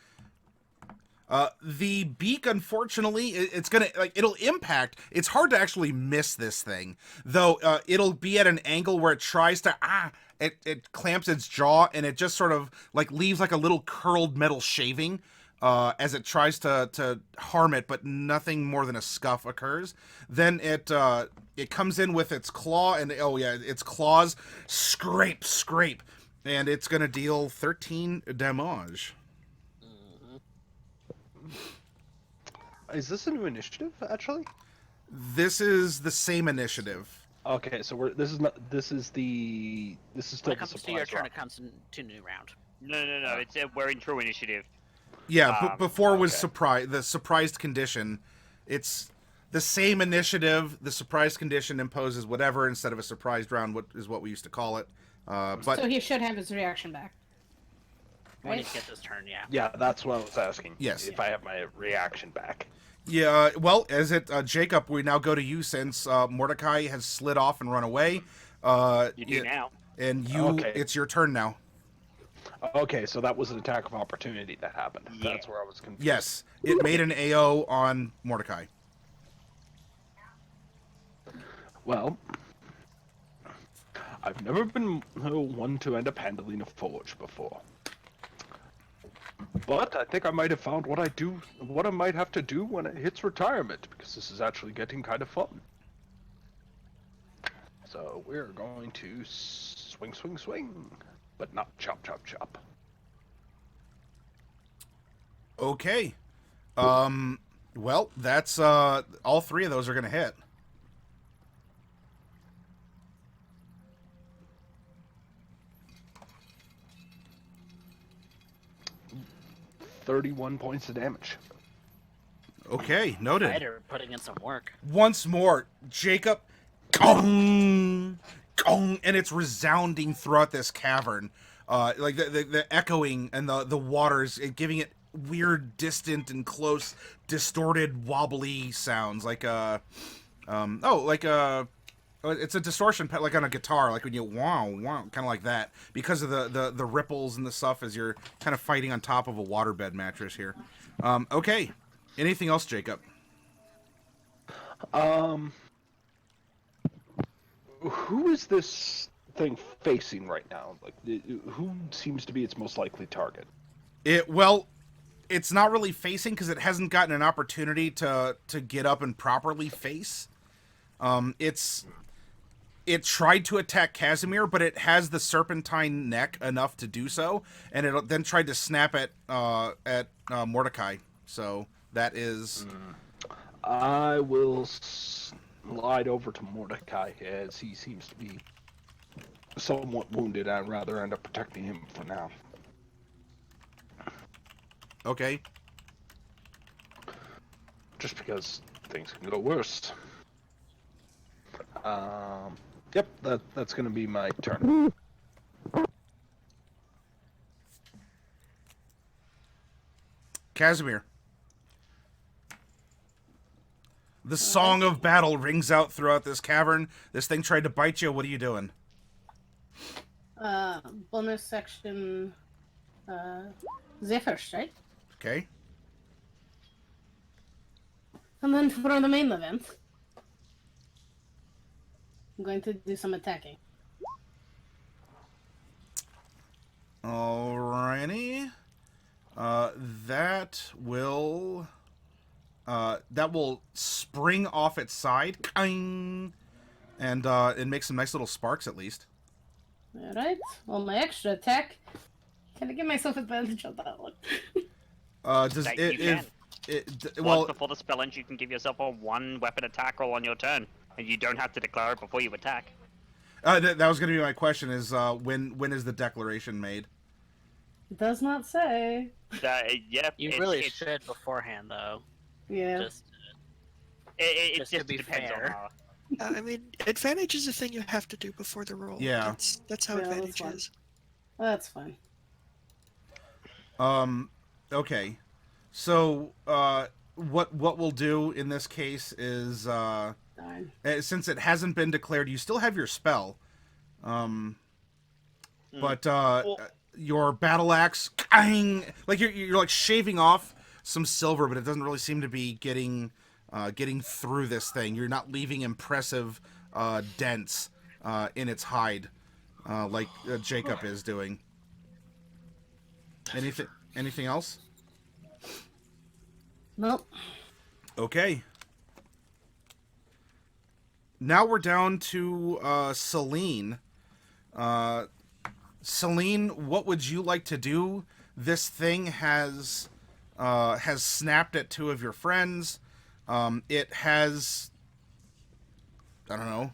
The beak, unfortunately, it's gonna it'll impact. It's hard to actually miss this thing, though. It'll be at an angle where it tries to it clamps its jaw and it just sort of leaves a little curled metal shaving as it tries to harm it, but nothing more than a scuff occurs. Then it comes in with its claw and its claws scrape, and it's gonna deal 13 damage. Is this a new initiative, actually? This is the same initiative. Okay, so this is still When it the comes to supplies your turn, round. it comes to new round. No. It's we're in true initiative. Yeah, before was okay. the surprised condition. It's the same initiative. The surprised condition imposes whatever instead of a surprised round. What is what we used to call it. But So he should have his reaction back. When Right? he gets his turn, yeah. Yeah, that's what I was asking. Yes. If I have my reaction back. yeah, well, as it Jacob, we now go to you since Mordecai has slid off and run away. You do now. And you, Okay. it's your turn now. Okay, so that was an attack of opportunity that happened. Yeah. That's where I was confused. Yes, it made an AO on Mordecai. Well, I've never been one to end up handling a forge before. But I think I might have found what I might have to do when it hits retirement, because this is actually getting kind of fun. So we're going to swing, but not chop. Okay. Well, that's all three of those are going to hit. $31 points of damage. Okay, noted. Fighter putting in some work. Once more, Jacob, gong, gong, and it's resounding throughout this cavern, the echoing and the waters, giving it weird, distant and close, distorted, wobbly sounds, it's a distortion like on a guitar, like when you wow, kind of like that, because of the ripples and the stuff as you're kind of fighting on top of a waterbed mattress here. Okay. Anything else, Jacob? Who is this thing facing right now? Who seems to be its most likely target? It's not really facing because it hasn't gotten an opportunity to get up and properly face. It tried to attack Casimir, but it has the serpentine neck enough to do so, and it then tried to snap at Mordecai. So that is. I will slide over to Mordecai as he seems to be somewhat wounded. I'd rather end up protecting him for now. Okay. Just because things can go worse. Yep, that's going to be my turn. Casimir. The song of battle rings out throughout this cavern. This thing tried to bite you. What are you doing? Bonus section. Zephyr Strike. Okay. And then for the main event, I'm going to do some attacking. Alrighty. That will spring off its side, and it makes some nice little sparks at least. All right. Well, my extra attack. Can I give myself advantage on that one? Does That it? you Well, Once before the spell ends, you can give yourself a 1-weapon attack roll on your turn, and you don't have to declare it before you attack. that was going to be my question. Is when is the declaration made? It does not say. Yeah, You really should beforehand, though. Yeah. It Just just to be depends on fair. how. I mean, advantage is a thing you have to do before the roll. Yeah. That's how Yeah, that's advantage fine. is. That's fine. Okay. So, what we'll do in this case is, Darn. since it hasn't been declared, you still have your spell. But your battle axe, like you're like shaving off some silver, but it doesn't really seem to be getting through this thing. You're not leaving impressive dents in its hide, like Jacob is doing. Anything else? Nope. Okay. Now we're down to Selene. Selene, what would you like to do? This thing has snapped at 2 of your friends. It has, I don't know,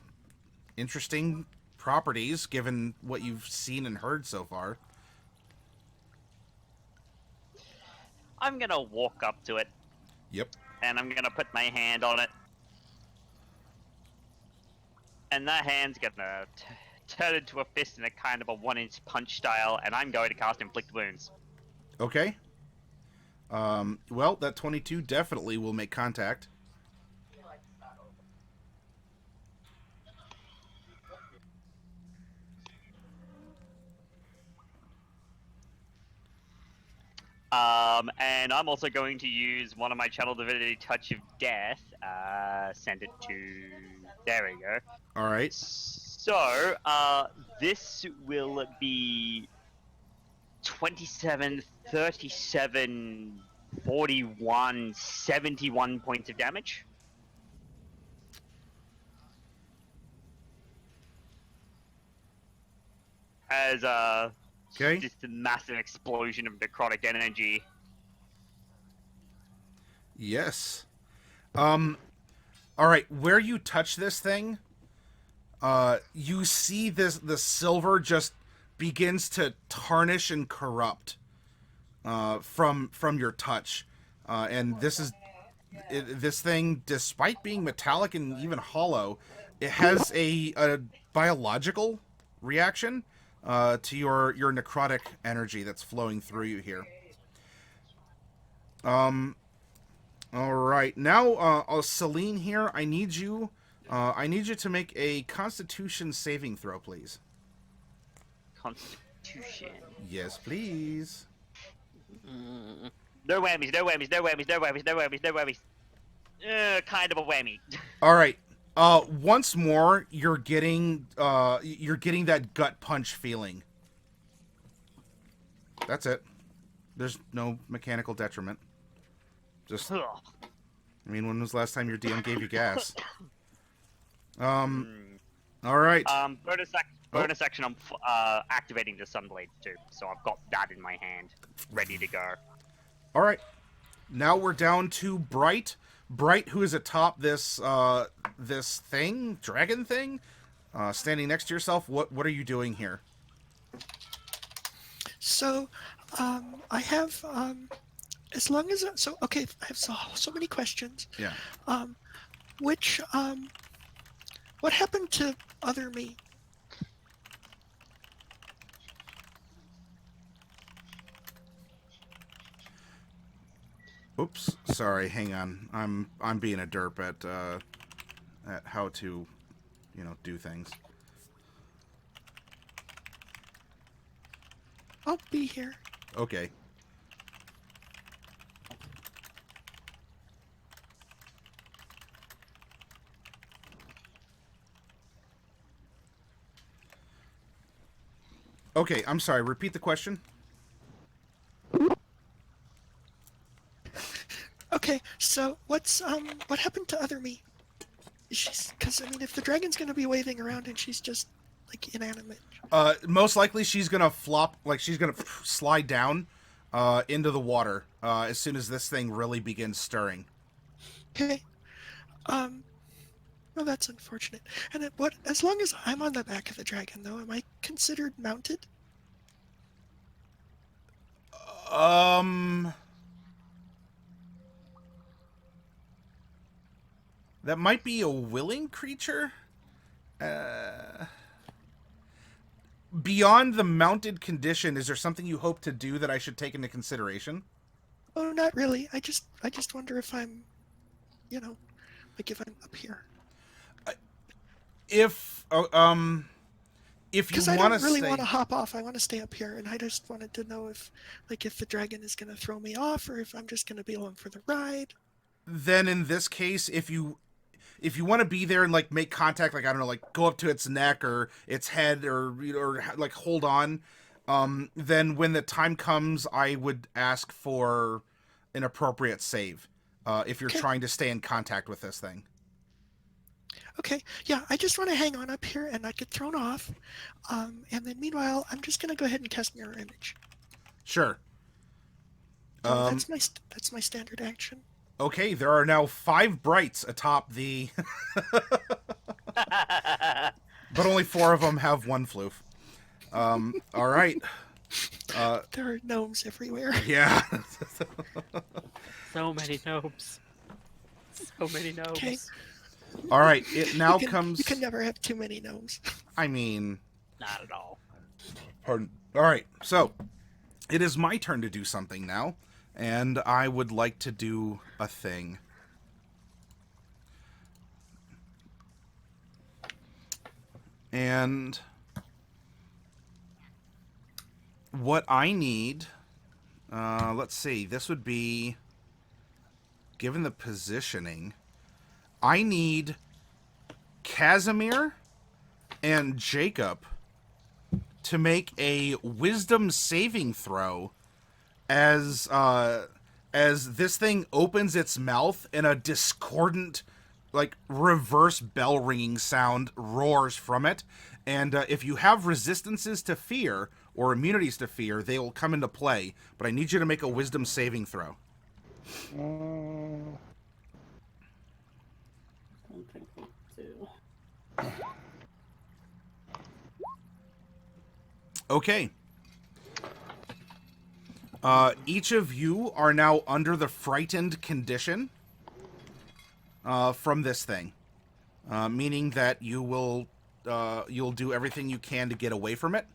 interesting properties given what you've seen and heard so far. I'm gonna walk up to it, Yep. and I'm gonna put my hand on it, and that hand's gonna turn into a fist in a kind of a 1-inch punch style, and I'm going to cast Inflict Wounds. Okay. Well, that 22 definitely will make contact. And I'm also going to use one of my Channel Divinity Touch of Death. Send it to... There we go. All right. So, this will be 27, 37, 41, 71 points of damage. As, Okay. just a massive explosion of necrotic energy. Yes. All right. Where you touch this thing, you see the silver just begins to tarnish and corrupt from your touch, and this thing, despite being metallic and even hollow, it has a biological reaction to your necrotic energy that's flowing through you here. All right, now Selene here. I need you to make a Constitution saving throw, please. Constitution. Yes, please. No whammies, no whammies, no whammies, no whammies, no whammies, no whammies. Kind of a whammy. All right. Once more, you're getting that gut punch feeling. That's it. There's no mechanical detriment. Just, I mean, when was the last time your DM gave you gas? All right. Bonus action. I'm activating the Sunblade too, so I've got that in my hand, ready to go. All right. Now we're down to Bright. Bright, who is atop this dragon thing, standing next to yourself. What are you doing here? So, I have as long as okay, I have so many questions. Yeah. Which what happened to other me? Oops, sorry. Hang on. I'm being a derp at how to, do things. I'll be here. Okay. Okay, I'm sorry. Repeat the question. Okay, so what happened to other me? Because I mean, if the dragon's gonna be waving around and she's just like inanimate. Most likely she's gonna flop, like she's gonna slide down, into the water, as soon as this thing really begins stirring. Okay. Well, that's unfortunate. And as long as I'm on the back of the dragon, though, am I considered mounted? That might be a willing creature. Beyond the mounted condition, is there something you hope to do that I should take into consideration? Oh, not really. I just wonder if I'm, like if I'm up here. If you want to Because I don't really want to hop off. I want to stay up here, and I just wanted to know if the dragon is going to throw me off, or if I'm just going to be along for the ride. Then in this case, if you want to be there and like make contact, like I don't know, like go up to its neck or its head, or like hold on, then when the time comes, I would ask for an appropriate save, if you're trying to stay in contact with this thing. Okay, yeah, I just want to hang on up here and not get thrown off. And then meanwhile, I'm just gonna go ahead and cast mirror image. Sure. That's my standard action. Okay, there are now 5 brights atop the... but only 4 of them have 1 floof. All right. There are gnomes everywhere. Yeah. So many gnomes. So many gnomes. Okay. All right, it now comes... You can never have too many gnomes. I mean... Not at all. Pardon. All right, so it is my turn to do something now, and I would like to do a thing. And what I need... let's see, this would be... Given the positioning... I need Casimir and Jacob to make a wisdom saving throw as this thing opens its mouth and a discordant, like, reverse bell ringing sound roars from it. And if you have resistances to fear or immunities to fear, they will come into play. But I need you to make a wisdom saving throw. I don't think we do. Okay. Each of you are now under the frightened condition from this thing, meaning that you'll do everything you can to get away from it,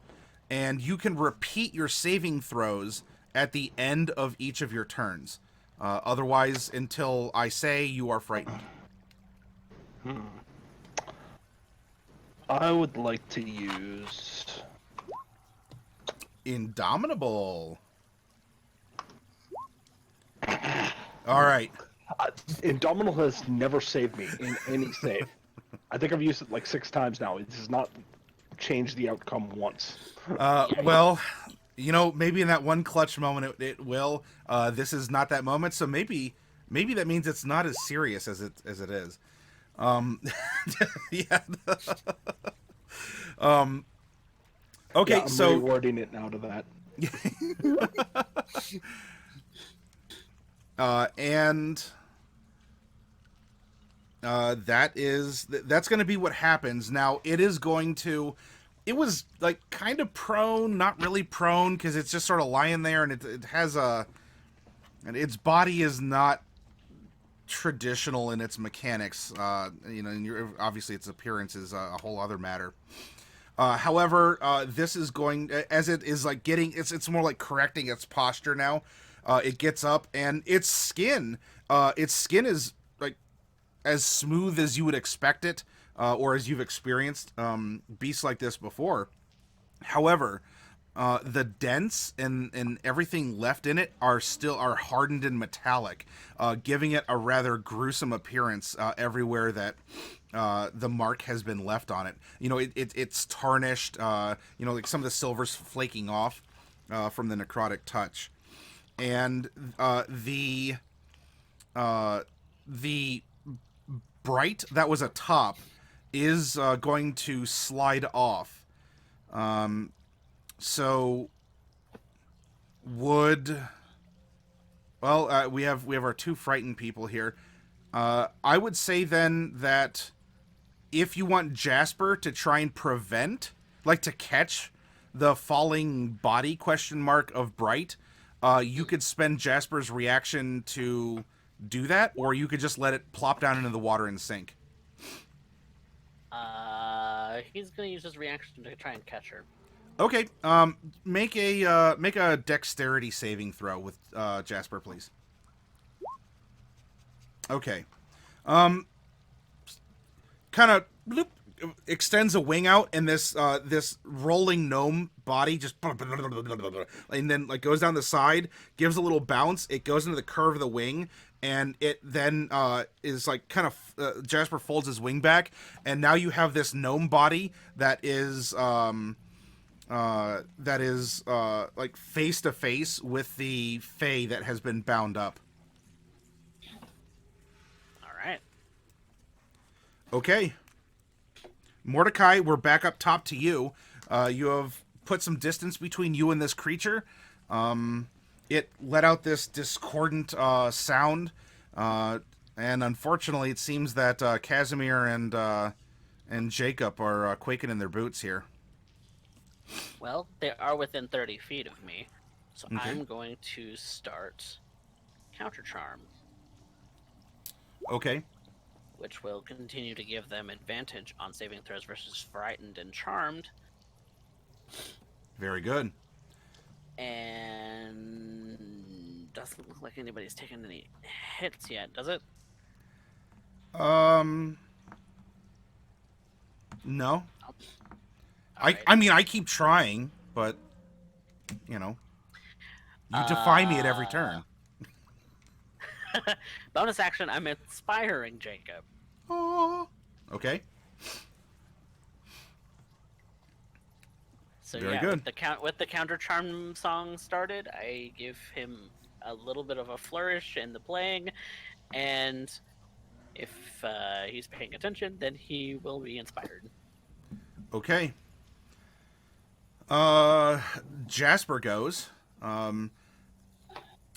and you can repeat your saving throws at the end of each of your turns. Otherwise, until I say, you are frightened. I would like to use... Indomitable. All right. Indomitable has never saved me in any save. I think I've used it like 6 times now. It has not changed the outcome once. Well, maybe in that one clutch moment it will. This is not that moment, so maybe that means it's not as serious as it is. Yeah. Okay, yeah, I'm so rewording it now to that. That's going to be what happens. Now, it was like kind of prone, not really prone, because it's just sort of lying there, and it has and its body is not traditional in its mechanics. And obviously its appearance is a whole other matter. However, this is going, as it is like it's more like correcting its posture now. It gets up, and its skin is like as smooth as you would expect it, or as you've experienced beasts like this before. However, the dents and everything left in it are hardened and metallic, giving it a rather gruesome appearance everywhere that the mark has been left on it. It's tarnished. Like some of the silver's flaking off from the necrotic touch, and the bright that was atop is going to slide off. So would we have our two frightened people here. I would say then that if you want Jasper to try and prevent, like to catch the falling body question mark of Bright, you could spend Jasper's reaction to do that, or you could just let it plop down into the water and sink. He's gonna use his reaction to try and catch her. Okay. Make a dexterity saving throw with Jasper, please. Okay. Kind of extends a wing out, and this rolling gnome body just and then like goes down the side, gives a little bounce. It goes into the curve of the wing, and it then is like kind of Jasper folds his wing back, and now you have this gnome body that is like face to face with the Fae that has been bound up. All right. Okay. Mordecai, we're back up top to you. You have put some distance between you and this creature. It let out this discordant sound, and unfortunately, it seems that Casimir and Jacob are quaking in their boots here. Well, they are within 30 feet of me, so Okay. I'm going to start Counter Charm, Okay. which will continue to give them advantage on saving throws versus Frightened and Charmed. Very good. And doesn't look like anybody's taken any hits yet, does it? No. Alright. I mean, I keep trying, but, you defy me at every turn. Bonus action, I'm inspiring Jacob. Oh. Okay. So Very yeah, good. With the counter charm song started, I give him a little bit of a flourish in the playing, and if he's paying attention, then he will be inspired. Okay. Jasper goes.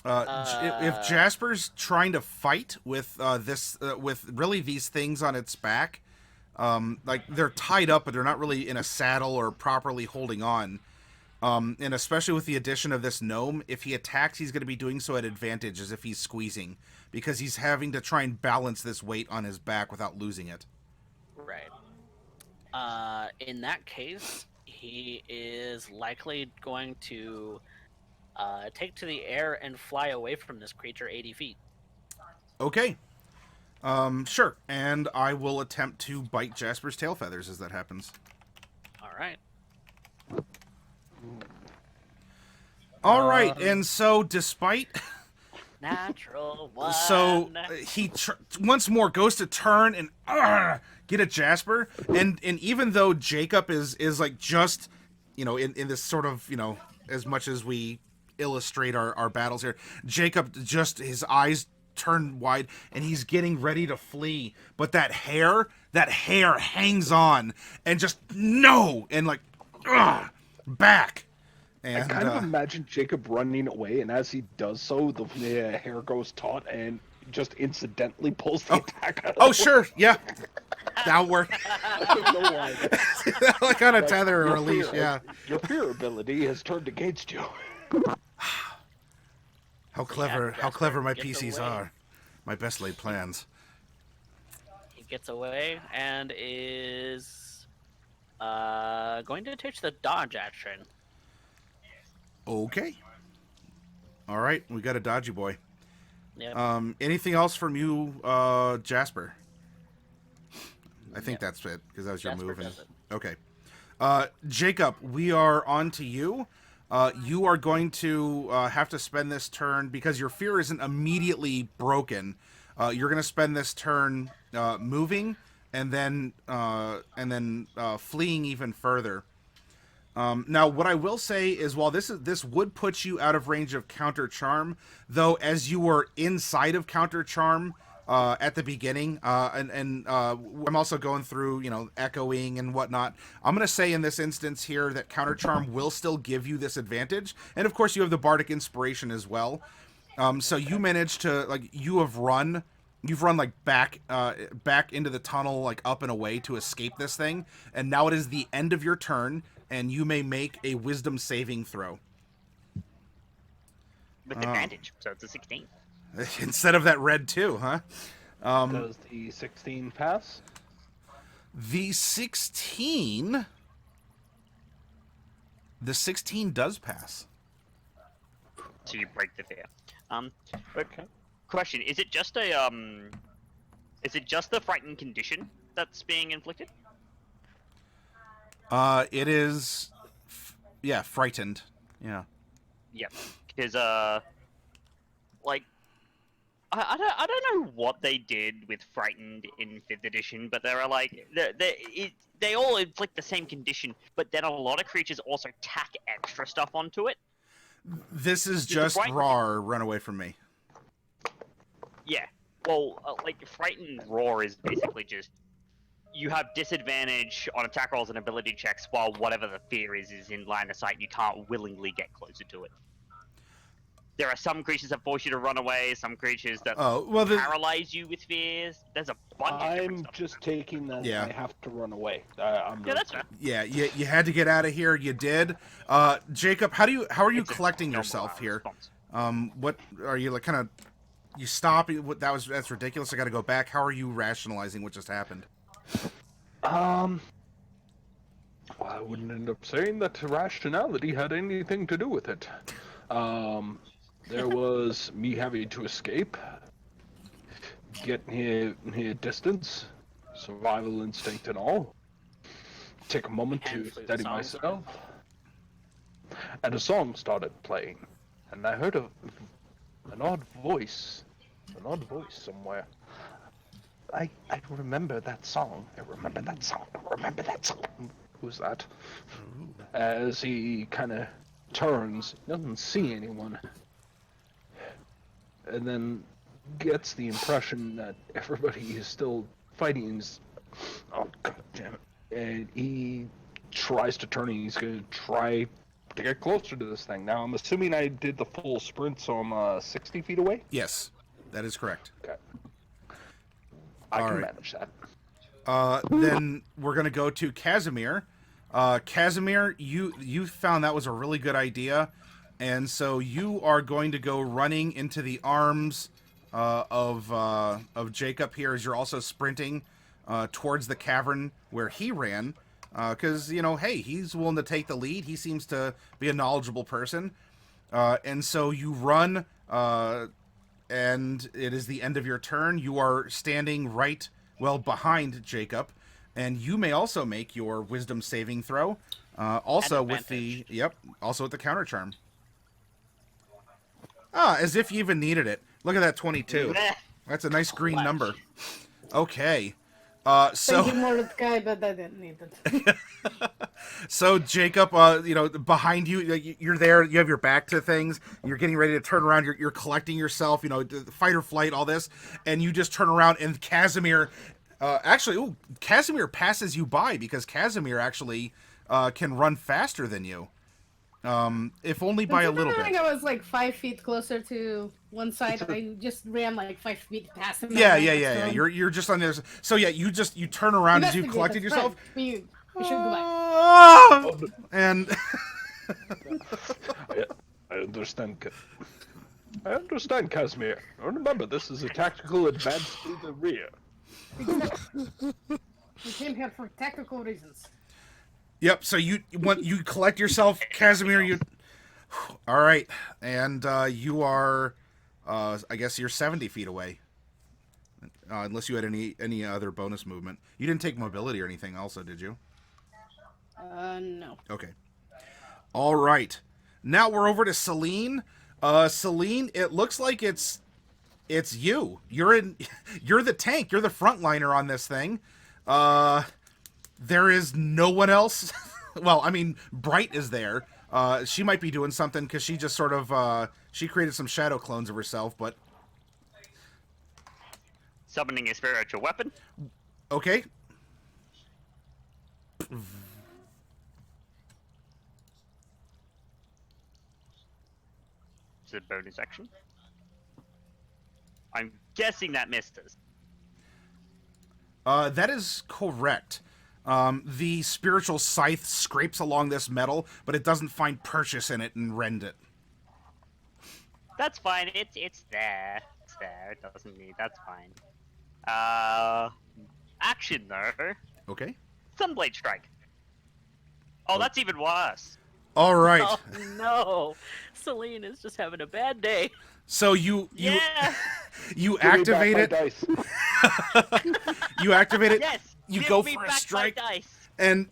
If Jasper's trying to fight with with really these things on its back, like they're tied up, but they're not really in a saddle or properly holding on. And especially with the addition of this gnome, if he attacks, he's going to be doing so at advantage, as if he's squeezing, because he's having to try and balance this weight on his back without losing it. Right. In that case, he is likely going to take to the air and fly away from this creature 80 feet. Okay. Sure. And I will attempt to bite Jasper's tail feathers as that happens. All right. All right. And so, despite... Natural one. So he once more goes to turn and get at Jasper, and even though Jacob is like just in this sort of as much as we illustrate our battles here, Jacob just his eyes turn wide and he's getting ready to flee, but that hair hangs on and just back. And, I kind of imagine Jacob running away, and as he does so, the hair goes taut and just incidentally pulls the attack out. Oh, sure, yeah, that'll work. I don't know why. Like on a tether or a leash, yeah. Your fear ability has turned against you. How clever my gets PCs away. are. My best laid plans. He gets away and is going to take the dodge action. Okay. All right, we got a dodgy boy. Yeah. Anything else from you, Jasper? I think Yeah. that's it, because that was your Jasper move. does it. Okay. Jacob, we are on to you. You are going to have to spend this turn, because your fear isn't immediately broken. You're going to spend this turn moving and then fleeing even further. Now, what I will say is, while this would put you out of range of counter charm, though, as you were inside of counter charm at the beginning, I'm also going through, echoing and whatnot. I'm going to say in this instance here that counter charm will still give you this advantage, and of course you have the bardic inspiration as well. So you managed to you've run like back into the tunnel, like up and away to escape this thing, and now it is the end of your turn, and you may make a wisdom saving throw. With advantage, so it's a 16. Instead of that red 2, huh? Does the 16 pass? The 16 does pass. So you break the fear. Okay. Question: Is it just the frightened condition that's being inflicted? It is frightened. Yeah. Yeah, because like I don't know what they did with frightened in 5th edition, but there are like they all inflict the same condition, but then a lot of creatures also tack extra stuff onto it. This is just roar, run away from me. Yeah, well, like frightened roar is basically just you have disadvantage on attack rolls and ability checks while whatever the fear is in line of sight. You can't willingly get closer to it. There are some creatures that force you to run away, some creatures that paralyze you with fears. There's a bunch of different stuff. I'm just taking that I have to run away. Yeah, that's fair. Yeah, you had to get out of here. You did. Jacob, how are you collecting yourself here? Response. What are you like? Kind of, you stop. That's ridiculous. I got to go back. How are you rationalizing what just happened? Well, I wouldn't end up saying that rationality had anything to do with it. There was me having to escape, get near distance, survival instinct and all. Take a moment to steady myself. And a song started playing, and I heard an odd voice somewhere. I remember that song. I remember that song. Who's that? As he kind of turns, doesn't see anyone, and then gets the impression that everybody is still fighting. Oh, god damn it. And he tries to turn, and he's going to try to get closer to this thing. Now, I'm assuming I did the full sprint, so I'm 60 feet away? Yes, that is correct. Okay. I can manage that. Then we're going to go to Casimir. Casimir, you found that was a really good idea, and so you are going to go running into the arms of Jacob here, as you're also sprinting towards the cavern where he ran, because hey, he's willing to take the lead. He seems to be a knowledgeable person, and so you run, and it is the end of your turn. You are standing right behind Jacob. And you may also make your wisdom saving throw, also with the counter charm. As if you even needed it. Look at that 22. That's a nice green number. Okay. Thank you, Mordecai, but I didn't need it. So Jacob, behind you, you're there. You have your back to things. You're getting ready to turn around. You're collecting yourself. Fight or flight, all this, and you just turn around, and Casimir. Casimir passes you by, because Casimir actually can run faster than you. If only by a little bit. I think I was like 5 feet closer to one side. I just ran like 5 feet past him. Yeah. You're just on this. So yeah, you turn around as you collected yourself. You should go back. And I understand. I understand, Casimir. Remember, this is a tactical advance to the rear. We came here for tactical reasons. Yep. So you collect yourself, Casimir. All right, and you are, I guess you're 70 feet away. Unless you had any other bonus movement. You didn't take mobility or anything also, did you? No. Okay. All right. Now we're over to Selene. Selene, it looks like it's you. You're the tank. You're the frontliner on this thing. There is no one else. Well, I mean, Bright is there. She might be doing something because she just sort of she created some shadow clones of herself, but Summoning a spiritual weapon. okay. It's a bonus action. I'm guessing that missed us. That is correct. The spiritual scythe scrapes along this metal, but it doesn't find purchase in it and rend it. That's fine. It's there. It's there. It doesn't need. That's fine. Action though. Okay. Sunblade strike. Oh, that's even worse. All right. Oh no, Selene is just having a bad day. So you Yeah. you Give me back activate my it. dice. You activate it. Yes. You give go me for a back strike. My dice. And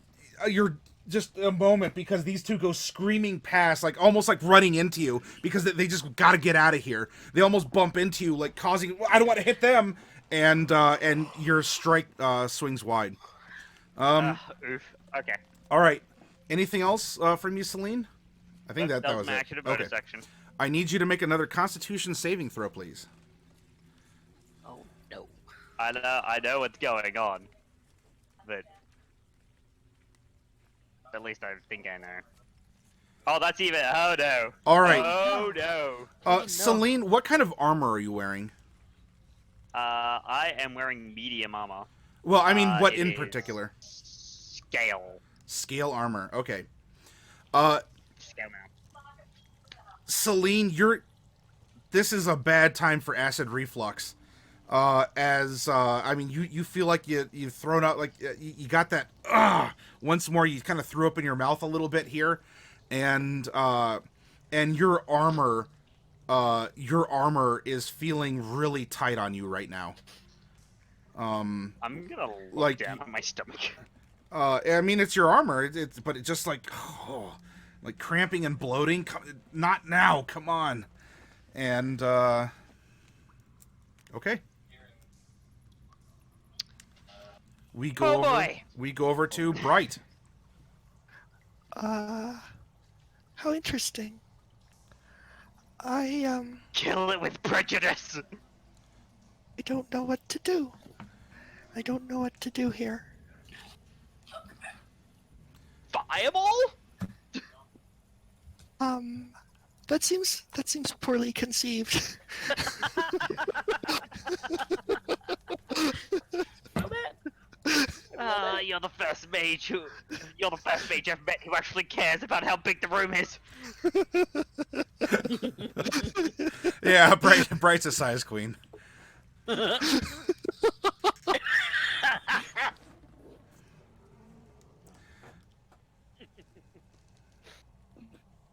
you're just a moment because these two go screaming past, like almost like running into you because they just got to get out of here. They almost bump into you, like causing. I don't want to hit them, and your strike swings wide. Oof. Okay. All right. Anything else from you, Selene? I think that was my it. action and bonus Okay. action. I need you to make another Constitution saving throw, please. Oh no. I know what's going on, but at least I think I know. Oh, that's even. Oh no. All right. Oh no. Selene, what kind of armor are you wearing? I am wearing medium armor. Well, I mean, what it in is particular? Scale. Scale armor. Okay. Scale now. Selene, this is a bad time for acid reflux. I mean, you feel like you've thrown out, like you got that. Once more, you kind of threw up in your mouth a little bit here, and your armor is feeling really tight on you right now. I'm gonna look Like, down on my stomach. I mean, it's your armor, but it's just like, like cramping and bloating. Not now, come on. And okay, we go Oh, over. boy. We go over to Bright. How interesting. I Kill it with prejudice. don't know what to do. I don't know what to do here. Fireball? That seems poorly conceived. You're the first mage I've met who actually cares about how big the room is. Yeah, Bright's a size queen.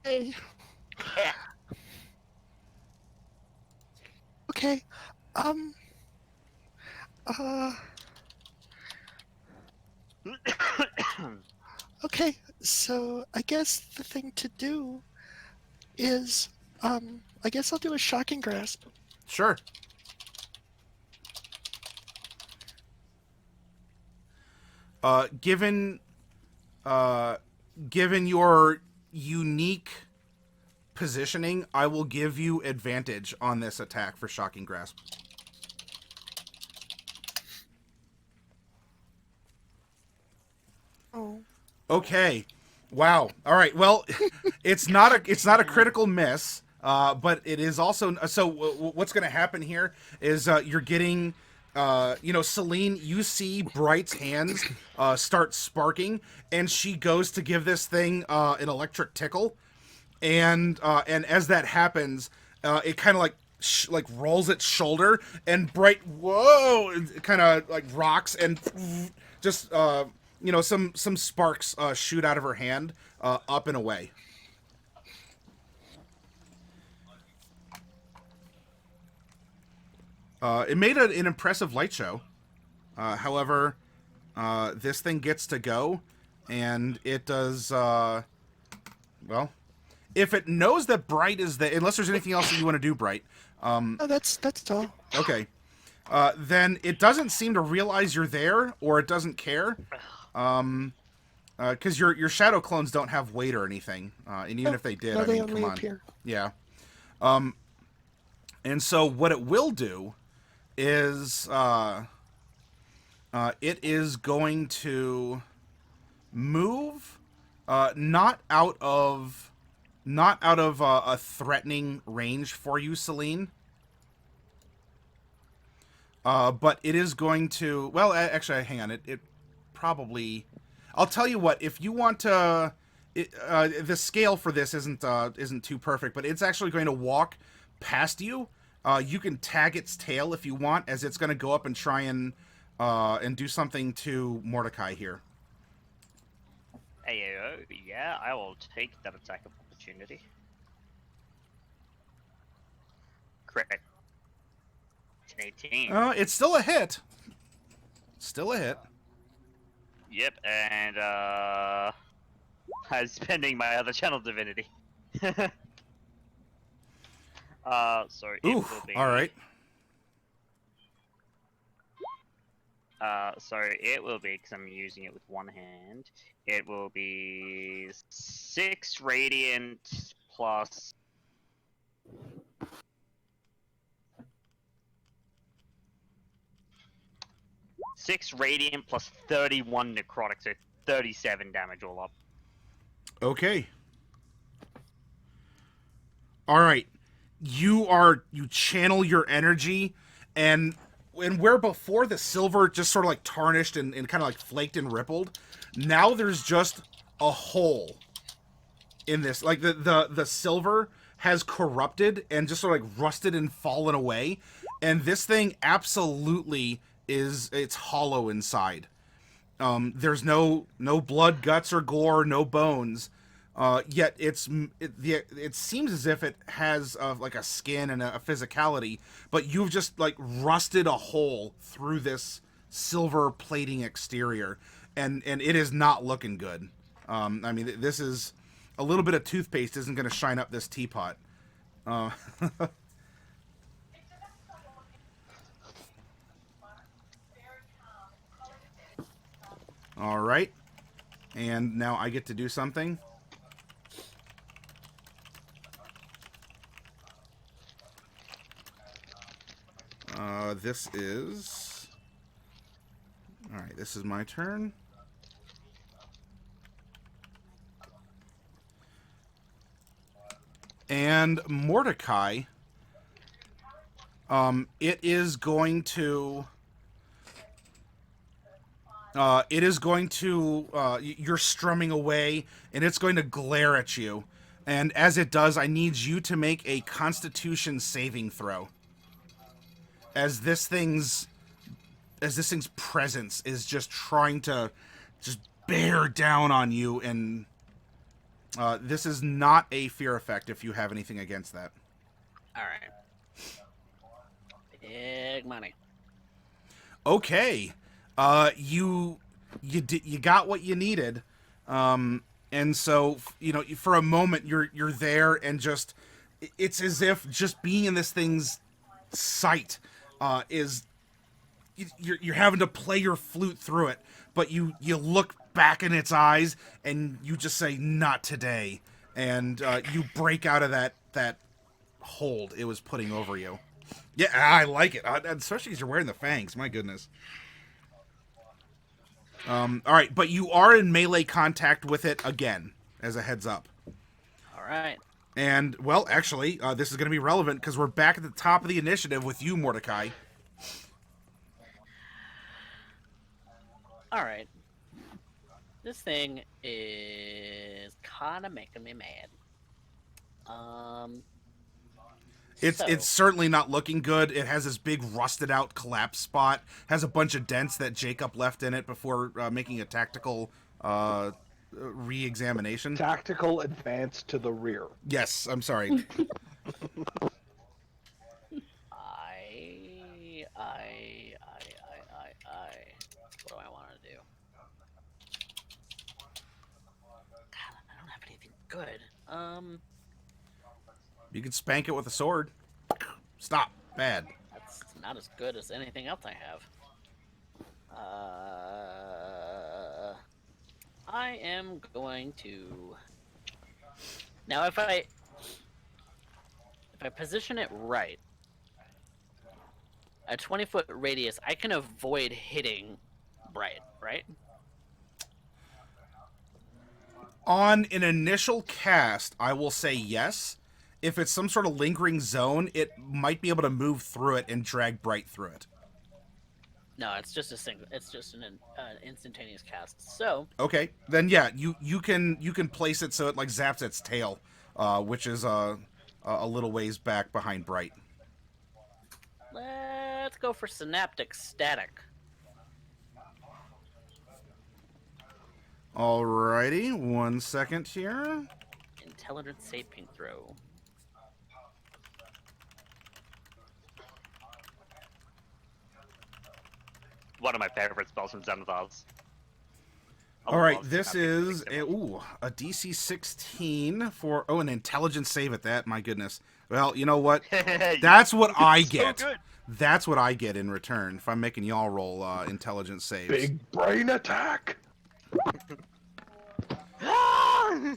Hey. Okay. Okay, so I guess the thing to do is, I guess I'll do a shocking grasp. Sure. Given your unique positioning, I will give you advantage on this attack for shocking grasp. Oh. Okay. Wow. All right. Well, it's not a critical miss, but it is also. So what's going to happen here is you're getting, Selene. You see Bright's hands start sparking, and she goes to give this thing an electric tickle, and as that happens, it kind of like rolls its shoulder, and Bright, whoa, kind of like rocks and just. Some sparks shoot out of her hand, up and away. It made an impressive light show. However, this thing gets to go, and it does, well, if it knows that Bright is there, unless there's anything else that you want to do, Bright. No, that's all. Okay. Then it doesn't seem to realize you're there, or it doesn't care. Because your shadow clones don't have weight or anything. And even if they did, No, I they mean, only come on. appear. Yeah. And so what it will do is it is going to move not out of a threatening range for you, Selene. But it is going to, well, actually, hang on. It probably, I'll tell you what, if you want to, the scale for this isn't too perfect, but it's actually going to walk past you. You can tag its tail if you want, as it's going to go up and try and do something to Mordecai here. Hey, yeah, I will take that attack of opportunity. Crit. It's an 18. It's still a hit. Still a hit. Yep, and I'm spending my other channel divinity. Sorry. Oof. All right. Sorry, it will be, because I'm using it with one hand. It will be 6 radiant plus. Six radiant plus 31 necrotic, so 37 damage all up. Okay. All right. You channel your energy, and where before the silver just sort of like tarnished and kind of like flaked and rippled, now there's just a hole in this. Like the silver has corrupted and just sort of like rusted and fallen away, and this thing absolutely it's hollow inside. There's no blood, guts, or gore, no bones. Yet it seems as if it has like a skin and a physicality, but you've just like rusted a hole through this silver plating exterior, and it is not looking good. I mean, this is a little bit of toothpaste isn't going to shine up this teapot. All right, and now I get to do something. This is... Alright, this is my turn. And Mordecai, it is going to... you're strumming away, and it's going to glare at you. And as it does, I need you to make a Constitution saving throw. As this thing's presence is just trying to just bear down on you, and this is not a fear effect if you have anything against that. Alright. Big money. Okay. You got what you needed. And so, you know, for a moment you're there, and just it's as if just being in this thing's sight is you're having to play your flute through it, but you look back in its eyes and you just say, "Not today," and you break out of that hold it was putting over you. Yeah, I like it, especially as you're wearing the fangs. My goodness. All right, but you are in melee contact with it again, as a heads up. All right. And, well, actually, this is going to be relevant because we're back at the top of the initiative with you, Mordecai. All right. This thing is kind of making me mad. It's certainly not looking good. It has this big rusted out collapse spot. Has a bunch of dents that Jacob left in it before making a tactical re-examination. Tactical advance to the rear. Yes, I'm sorry. I good. You can spank it with a sword. Stop. Bad. That's not as good as anything else I have. I am going to now if I position it right, a 20-foot radius, I can avoid hitting Bright, right? On an initial cast, I will say yes. If it's some sort of lingering zone, it might be able to move through it and drag Bright through it. No, it's just a single. It's just an instantaneous cast. So Okay, then yeah, you can place it so it like zaps its tail, which is a little ways back behind Bright. let's go for synaptic static. Alrighty, 1 second here. Intelligence saving throw. One of my favorite spells from Xanathars. All right, this is a DC 16 for an intelligence save at that. My goodness. Well, you know what? That's what I get. So good. That's what I get in return if I'm making y'all roll intelligence saves. Big brain attack.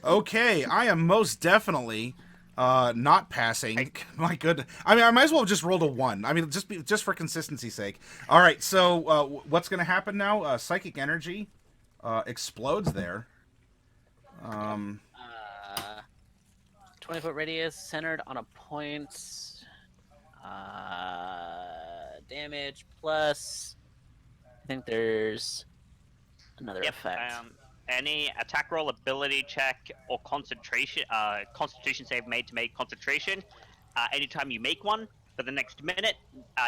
Okay, I am most definitely not passing. My goodness. I mean, I might as well have just rolled a 1. I mean, just for consistency's sake. All right, so what's going to happen now? Psychic energy explodes there. 20-foot radius centered on a point. Damage plus. I think there's another effect. Any attack roll, ability check, or concentration save made to make concentration. Anytime you make one, for the next minute,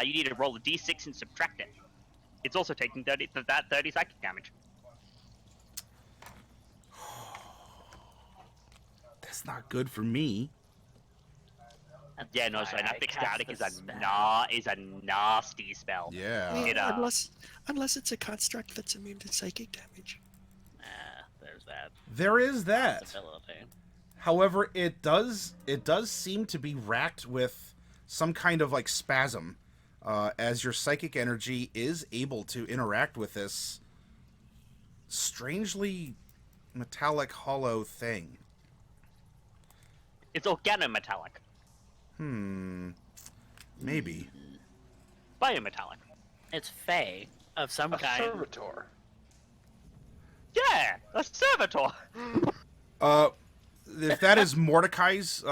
you need to roll a d6 and subtract it. It's also taking 30 psychic damage. That's not good for me. Yeah, no, That's so why I synaptic cast static the is a spell. nasty spell. Yeah. Yeah, unless it's a construct that's immune to psychic damage. There's that. There is that. Possibility. However, it does seem to be racked with some kind of like spasm, as your psychic energy is able to interact with this strangely metallic hollow thing. It's organometallic. Maybe. Biometallic. It's Fey of some A kind. servitor. Yeah, a servitor. If that is Mordecai's,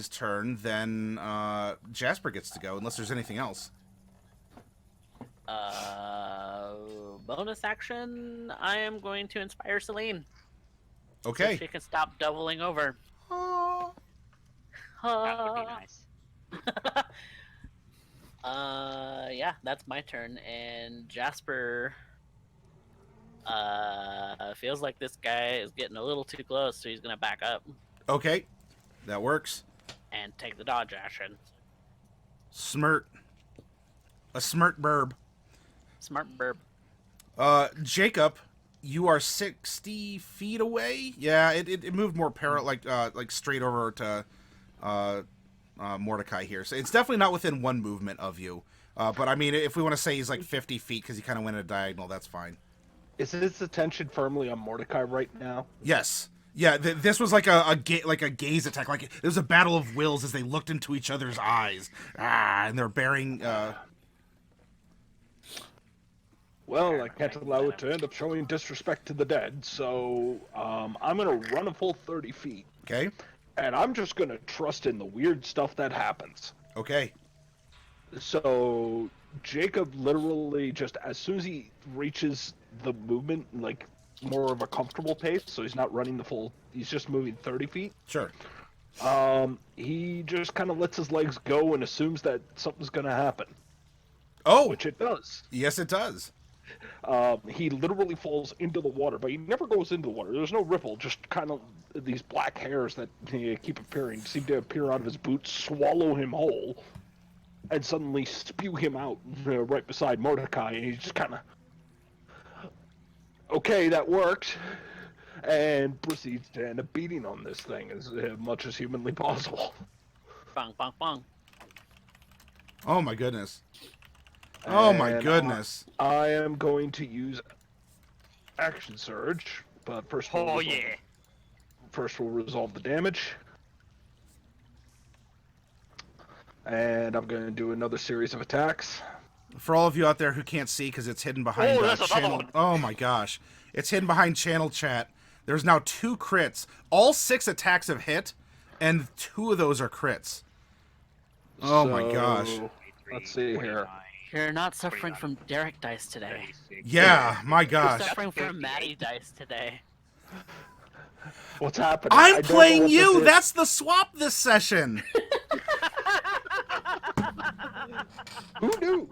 turn, then Jasper gets to go, unless there's anything else. Bonus action. I am going to inspire Selene. Okay. So she can stop doubling over. That would be nice. Yeah, that's my turn, and Jasper feels like this guy is getting a little too close, so he's gonna back up Okay. That works. and take the dodge action. Smirt. A smirt burb. Smart burb. Jacob, you are 60 feet away. Yeah, it moved more like straight over to Mordecai here. So it's definitely not within one movement of you. But I mean, if we want to say he's like 50 feet because he kind of went a diagonal, that's fine. Is his attention firmly on Mordecai right now? Yes. Yeah, this was like a gaze attack. Like it was a battle of wills as they looked into each other's eyes. And they're bearing. Well, I can't allow it to end up showing disrespect to the dead, so I'm gonna run a full 30 feet. Okay. And I'm just gonna trust in the weird stuff that happens. Okay. So Jacob literally just as soon as he reaches the movement, like more of a comfortable pace, so he's not running the full, he's just moving 30 feet. Sure. He just kind of lets his legs go and assumes that something's gonna happen, Oh, which it does. yes, it does. He literally falls into the water, but he never goes into the water. There's no ripple, just kind of these black hairs that keep appearing, seem to appear out of his boots, swallow him whole, and suddenly spew him out right beside Mordecai, and he's just kind of, okay, that worked. and proceeds to end up beating on this thing as much as humanly possible. Bong, bong, bong. Oh my goodness. Oh my And goodness. I am going to use Action Surge, but first Oh yeah. First we'll resolve the damage. And I'm going to do another series of attacks. For all of you out there who can't see because it's hidden behind there's another channel. one. Oh my gosh. It's hidden behind channel chat. There's now 2 crits. All 6 attacks have hit, and 2 of those are crits. Oh my gosh. Let's see here. You're not suffering from Derek dice today. Yeah, my You're gosh. suffering from Matty dice today. What's happening? I'm I don't know playing what you! this is. That's the swap this session! Who knew?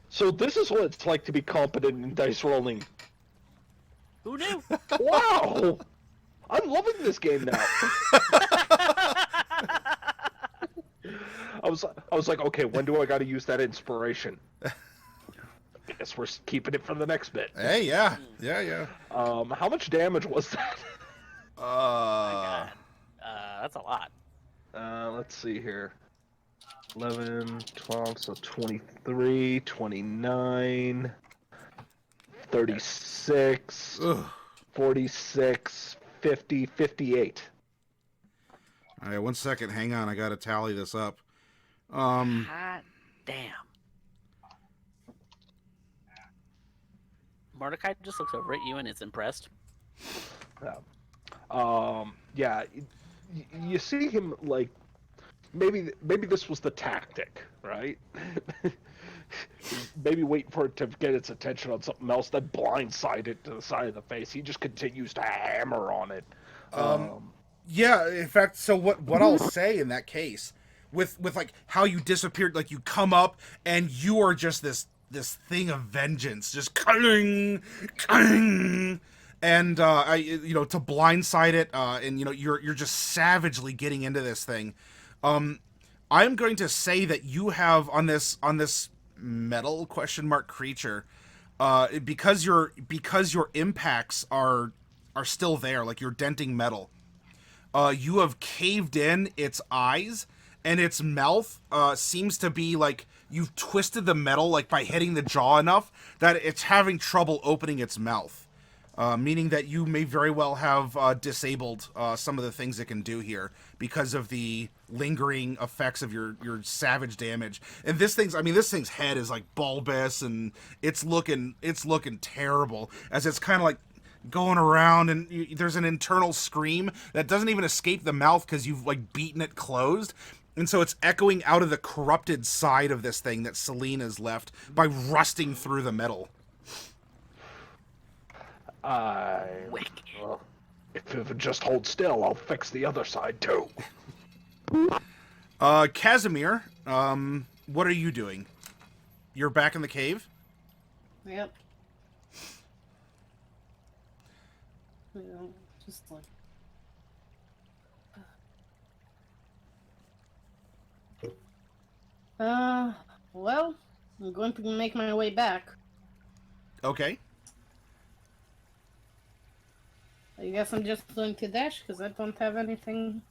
So this is what it's like to be competent in dice rolling. Who knew? Wow! I'm loving this game now. I was like, okay, when do I got to use that inspiration? Guess we're keeping it for the next bit. Hey, yeah. Yeah. How much damage was that? That's a lot. Let's see here. 11, 12, so 23, 29, 36, Ugh. 46, 50, 58. All right, 1 second. Hang on. I got to tally this up. Hot damn. Mordecai just looks over at you and is impressed. Yeah, you see him like maybe this was the tactic, right? Maybe wait for it to get its attention on something else, then blindside it to the side of the face. He just continues to hammer on it. Yeah, in fact, so what I'll say in that case, with like how you disappeared, like you come up and you are just this thing of vengeance, just clang, clang, and to blindside it, and you're just savagely getting into this thing. I'm going to say that you have on this metal creature, because your impacts are still there, like you're denting metal. You have caved in its eyes, and its mouth seems to be like you've twisted the metal like by hitting the jaw enough that it's having trouble opening its mouth. Meaning that you may very well have disabled some of the things it can do here because of the lingering effects of your savage damage. And this thing's head is like bulbous, and it's looking terrible as it's kind of like going around, and there's an internal scream that doesn't even escape the mouth because you've like beaten it closed. And so it's echoing out of the corrupted side of this thing that Selene has left by rusting through the metal. Well, if it would just hold still, I'll fix the other side too. Casimir, what are you doing? You're back in the cave? Yep. Just like. Well, I'm going to make my way back. Okay. I guess I'm just going to dash because I don't have anything.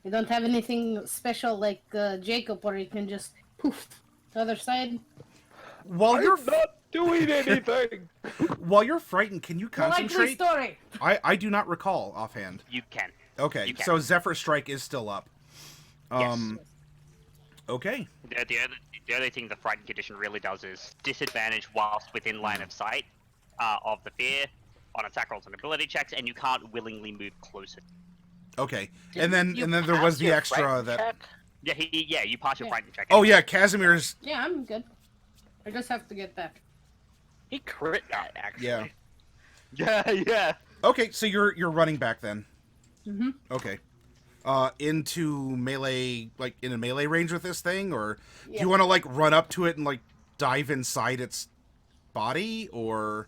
I don't have anything special like Jacob, where you can just poof the other side. While you're not doing anything. While you're frightened, can you concentrate? Likely story. I do not recall offhand. You can. Okay, You can. so Zephyr Strike is still up. Okay. The only thing the frightened condition really does is disadvantage whilst within line of sight of the fear on attack rolls and ability checks, and you can't willingly move closer. Okay, and then there was the extra that. Yeah, you pass your frightened check. Oh yeah, Casimir's. Yeah, I'm good. I just have to get back. He crit that, actually. Yeah. Yeah. Okay, so you're running back then. Mm-hmm. Okay. Into melee, like in a melee range with this thing, or do Yeah. you want to like run up to it and like dive inside its body, or?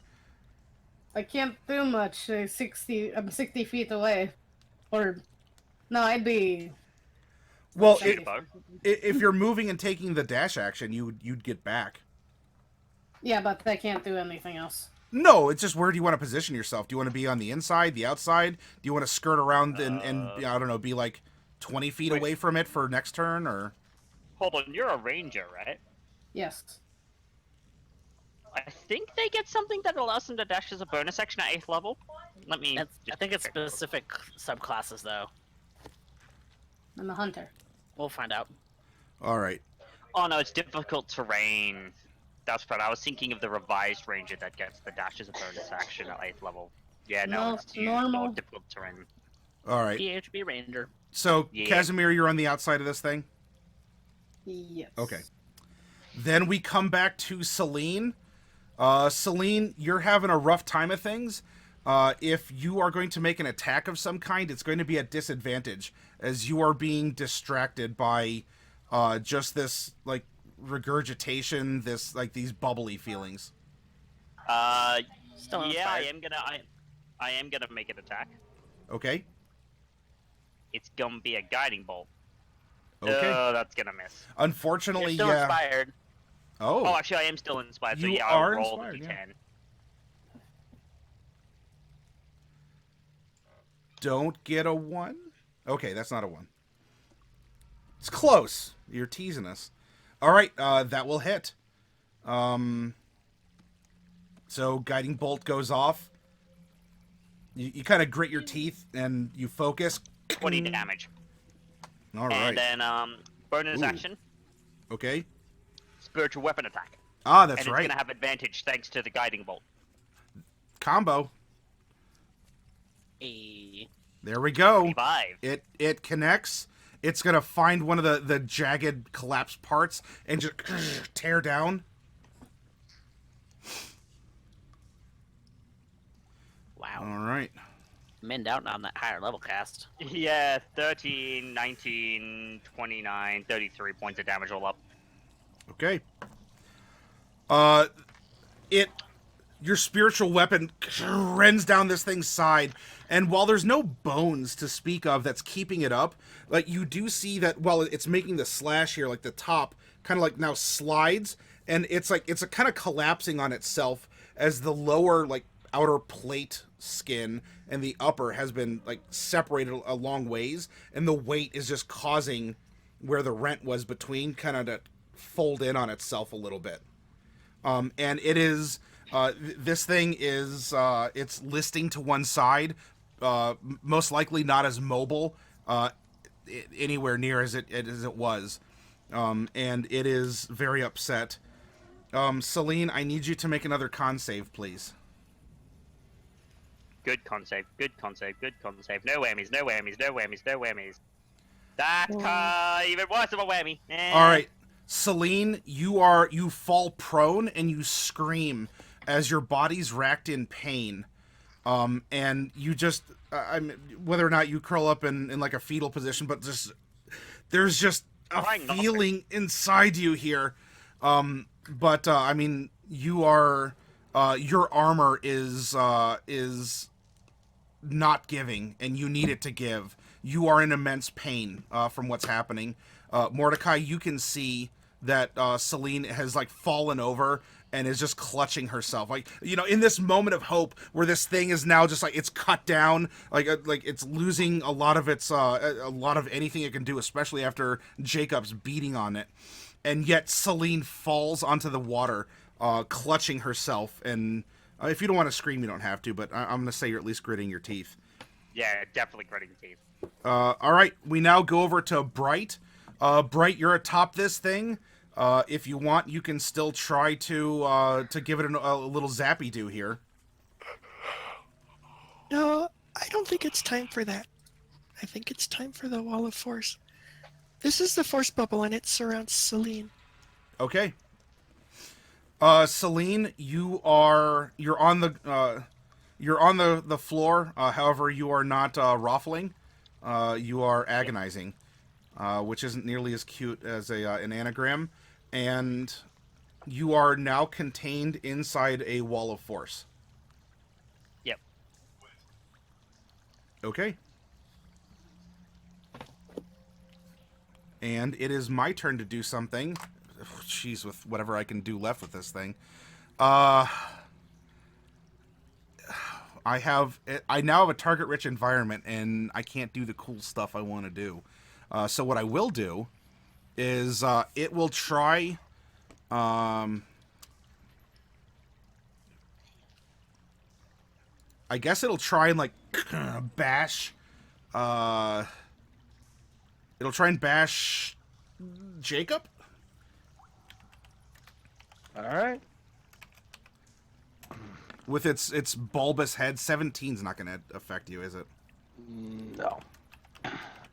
I can't do much. I'm 60 feet away. Or, no, I'd be. Well, It- if you're moving and taking the dash action, you'd get back. Yeah, but I can't do anything else. No, it's just where do you want to position yourself? Do you want to be on the inside, the outside? Do you want to skirt around and I don't know, be like 20 feet Wait. away from it for next turn, or? Hold on, you're a ranger, right? Yes. I think they get something that allows them to dash as a bonus action at 8th level. Let me. I just think it's check. specific subclasses, though. I'm a hunter. We'll find out. All right. Oh no, it's difficult terrain. That's right. I was thinking of the revised ranger that gets the dash as a bonus action at 8th level. Yeah, no, No, it's used normal. or difficult terrain. All right. PHB Ranger. So, Yeah. Casimir, you're on the outside of this thing? Yes. Okay. Then we come back to Selene. Selene, you're having a rough time of things. If you are going to make an attack of some kind, it's going to be at disadvantage, as you are being distracted by just this, like, regurgitation, this, like, these bubbly feelings. Still Yeah, inspired. I am gonna make an attack. Okay? It's gonna be a guiding bolt. Okay. Oh, that's gonna miss. You're Unfortunately, still yeah. inspired. Oh, Oh, actually, I am still inspired. So You yeah, are I'll roll inspired, the yeah. d10. don't get a 1? Okay, that's not a 1. It's close. You're teasing us. All right, that will hit. So guiding bolt goes off. You kind of grit your teeth and you focus. 20 damage. All right. And then bonus Ooh. action, Okay. spiritual weapon attack. Ah, that's and it's right. gonna have advantage thanks to the guiding bolt. Combo. A There we go. 25. It connects. It's gonna find one of the jagged collapsed parts and just tear down. wow. All right. Minned out on that higher level cast. Yeah, 13, 19, 29, 33 points of damage all up. Okay. Your spiritual weapon rends down this thing's side, and while there's no bones to speak of that's keeping it up, like you do see that while it's making the slash here, like the top kind of like now slides, and it's a kind of collapsing on itself as the lower like outer plate skin and the upper has been like separated a long ways, and the weight is just causing where the rent was between kind of to fold in on itself a little bit. And it is this thing is it's listing to one side, most likely not as mobile anywhere near as it was, and it is very upset. Selene, I need you to make another con save, please. Good con save, good con save, good con save. No whammies, no whammies, no whammies, no whammies. That's even worse of a whammy. All right, Selene, you fall prone and you scream as your body's racked in pain, and you just whether or not you curl up in like a fetal position, but just there's just a Trying not to. feeling inside you here. But I mean, you are your armor is not giving, and you need it to give. You are in immense pain from what's happening. Mordecai, you can see that Selene has like fallen over and is just clutching herself, like, you know, in this moment of hope where this thing is now just like it's cut down, like it's losing a lot of its a lot of anything it can do, especially after Jacob's beating on it, and yet Selene falls onto the water, clutching herself. And if you don't want to scream, you don't have to, but I'm gonna say you're at least gritting your teeth. Yeah, definitely gritting teeth. All right, we now go over to Bright. Bright, you're atop this thing. If you want, you can still try to give it a little zappy do here. No, I don't think it's time for that. I think it's time for the wall of force. This is the force bubble and it surrounds Selene. Okay. Selene, you're on the floor. However, you are not ruffling. You are agonizing, which isn't nearly as cute as an anagram. And you are now contained inside a wall of force. Yep. Okay. And it is my turn to do something. Jeez, with whatever I can do left with this thing. I now have a target-rich environment, and I can't do the cool stuff I want to do. So what I will do is it will try. I guess it'll try and like bash. It'll try and bash Jacob. All right. With its bulbous head. 17's not going to affect you, is it? No.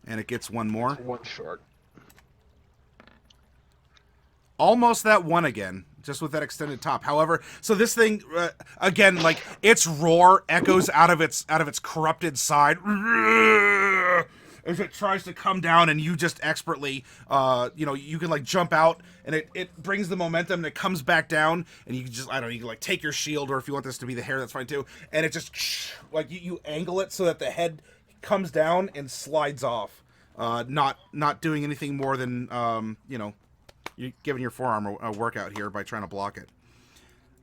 And it gets one more. One short. Almost that one again, just with that extended top. However, so this thing again, like its roar echoes out of its corrupted side as it tries to come down, and you just expertly, you can like jump out, and it brings the momentum, and it comes back down, and you can just, I don't know, you can like take your shield, or if you want this to be the hair, that's fine too, and it just like you angle it so that the head comes down and slides off, not doing anything more than you're giving your forearm a workout here by trying to block it.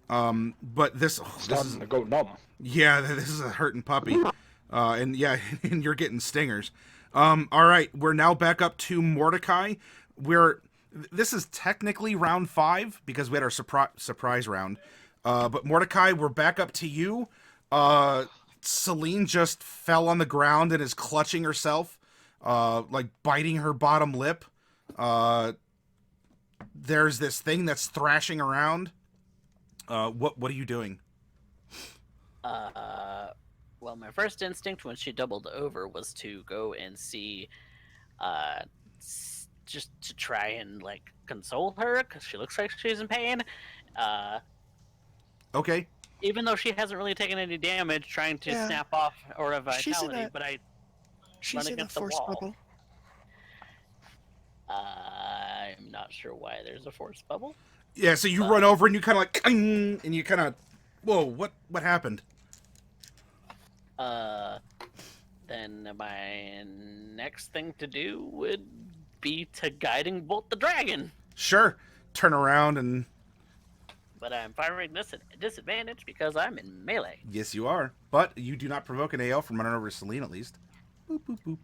But this Starting to go numb. yeah, this is a hurting puppy. And yeah, and you're getting stingers. All right, we're now back up to Mordecai. This is technically round 5 because we had our surprise round. But Mordecai, we're back up to you. Selene just fell on the ground and is clutching herself, like biting her bottom lip. There's this thing that's thrashing around. What are you doing? Well, my first instinct when she doubled over was to go and see, just to try and like console her because she looks like she's in pain. Okay. Even though she hasn't really taken any damage, trying to Yeah. snap off or a She's in vitality, a- but She's Run in a against the force wall. bubble. I'm not sure why there's a force bubble. Yeah, so you run over and you kind of like, and you kind of, whoa, what happened? Then my next thing to do would be to guiding bolt the dragon. Sure. Turn around and But I'm firing this at a disadvantage because I'm in melee. yes, you are. But you do not provoke an AL from running over Selene, at least. Boop, boop, boop.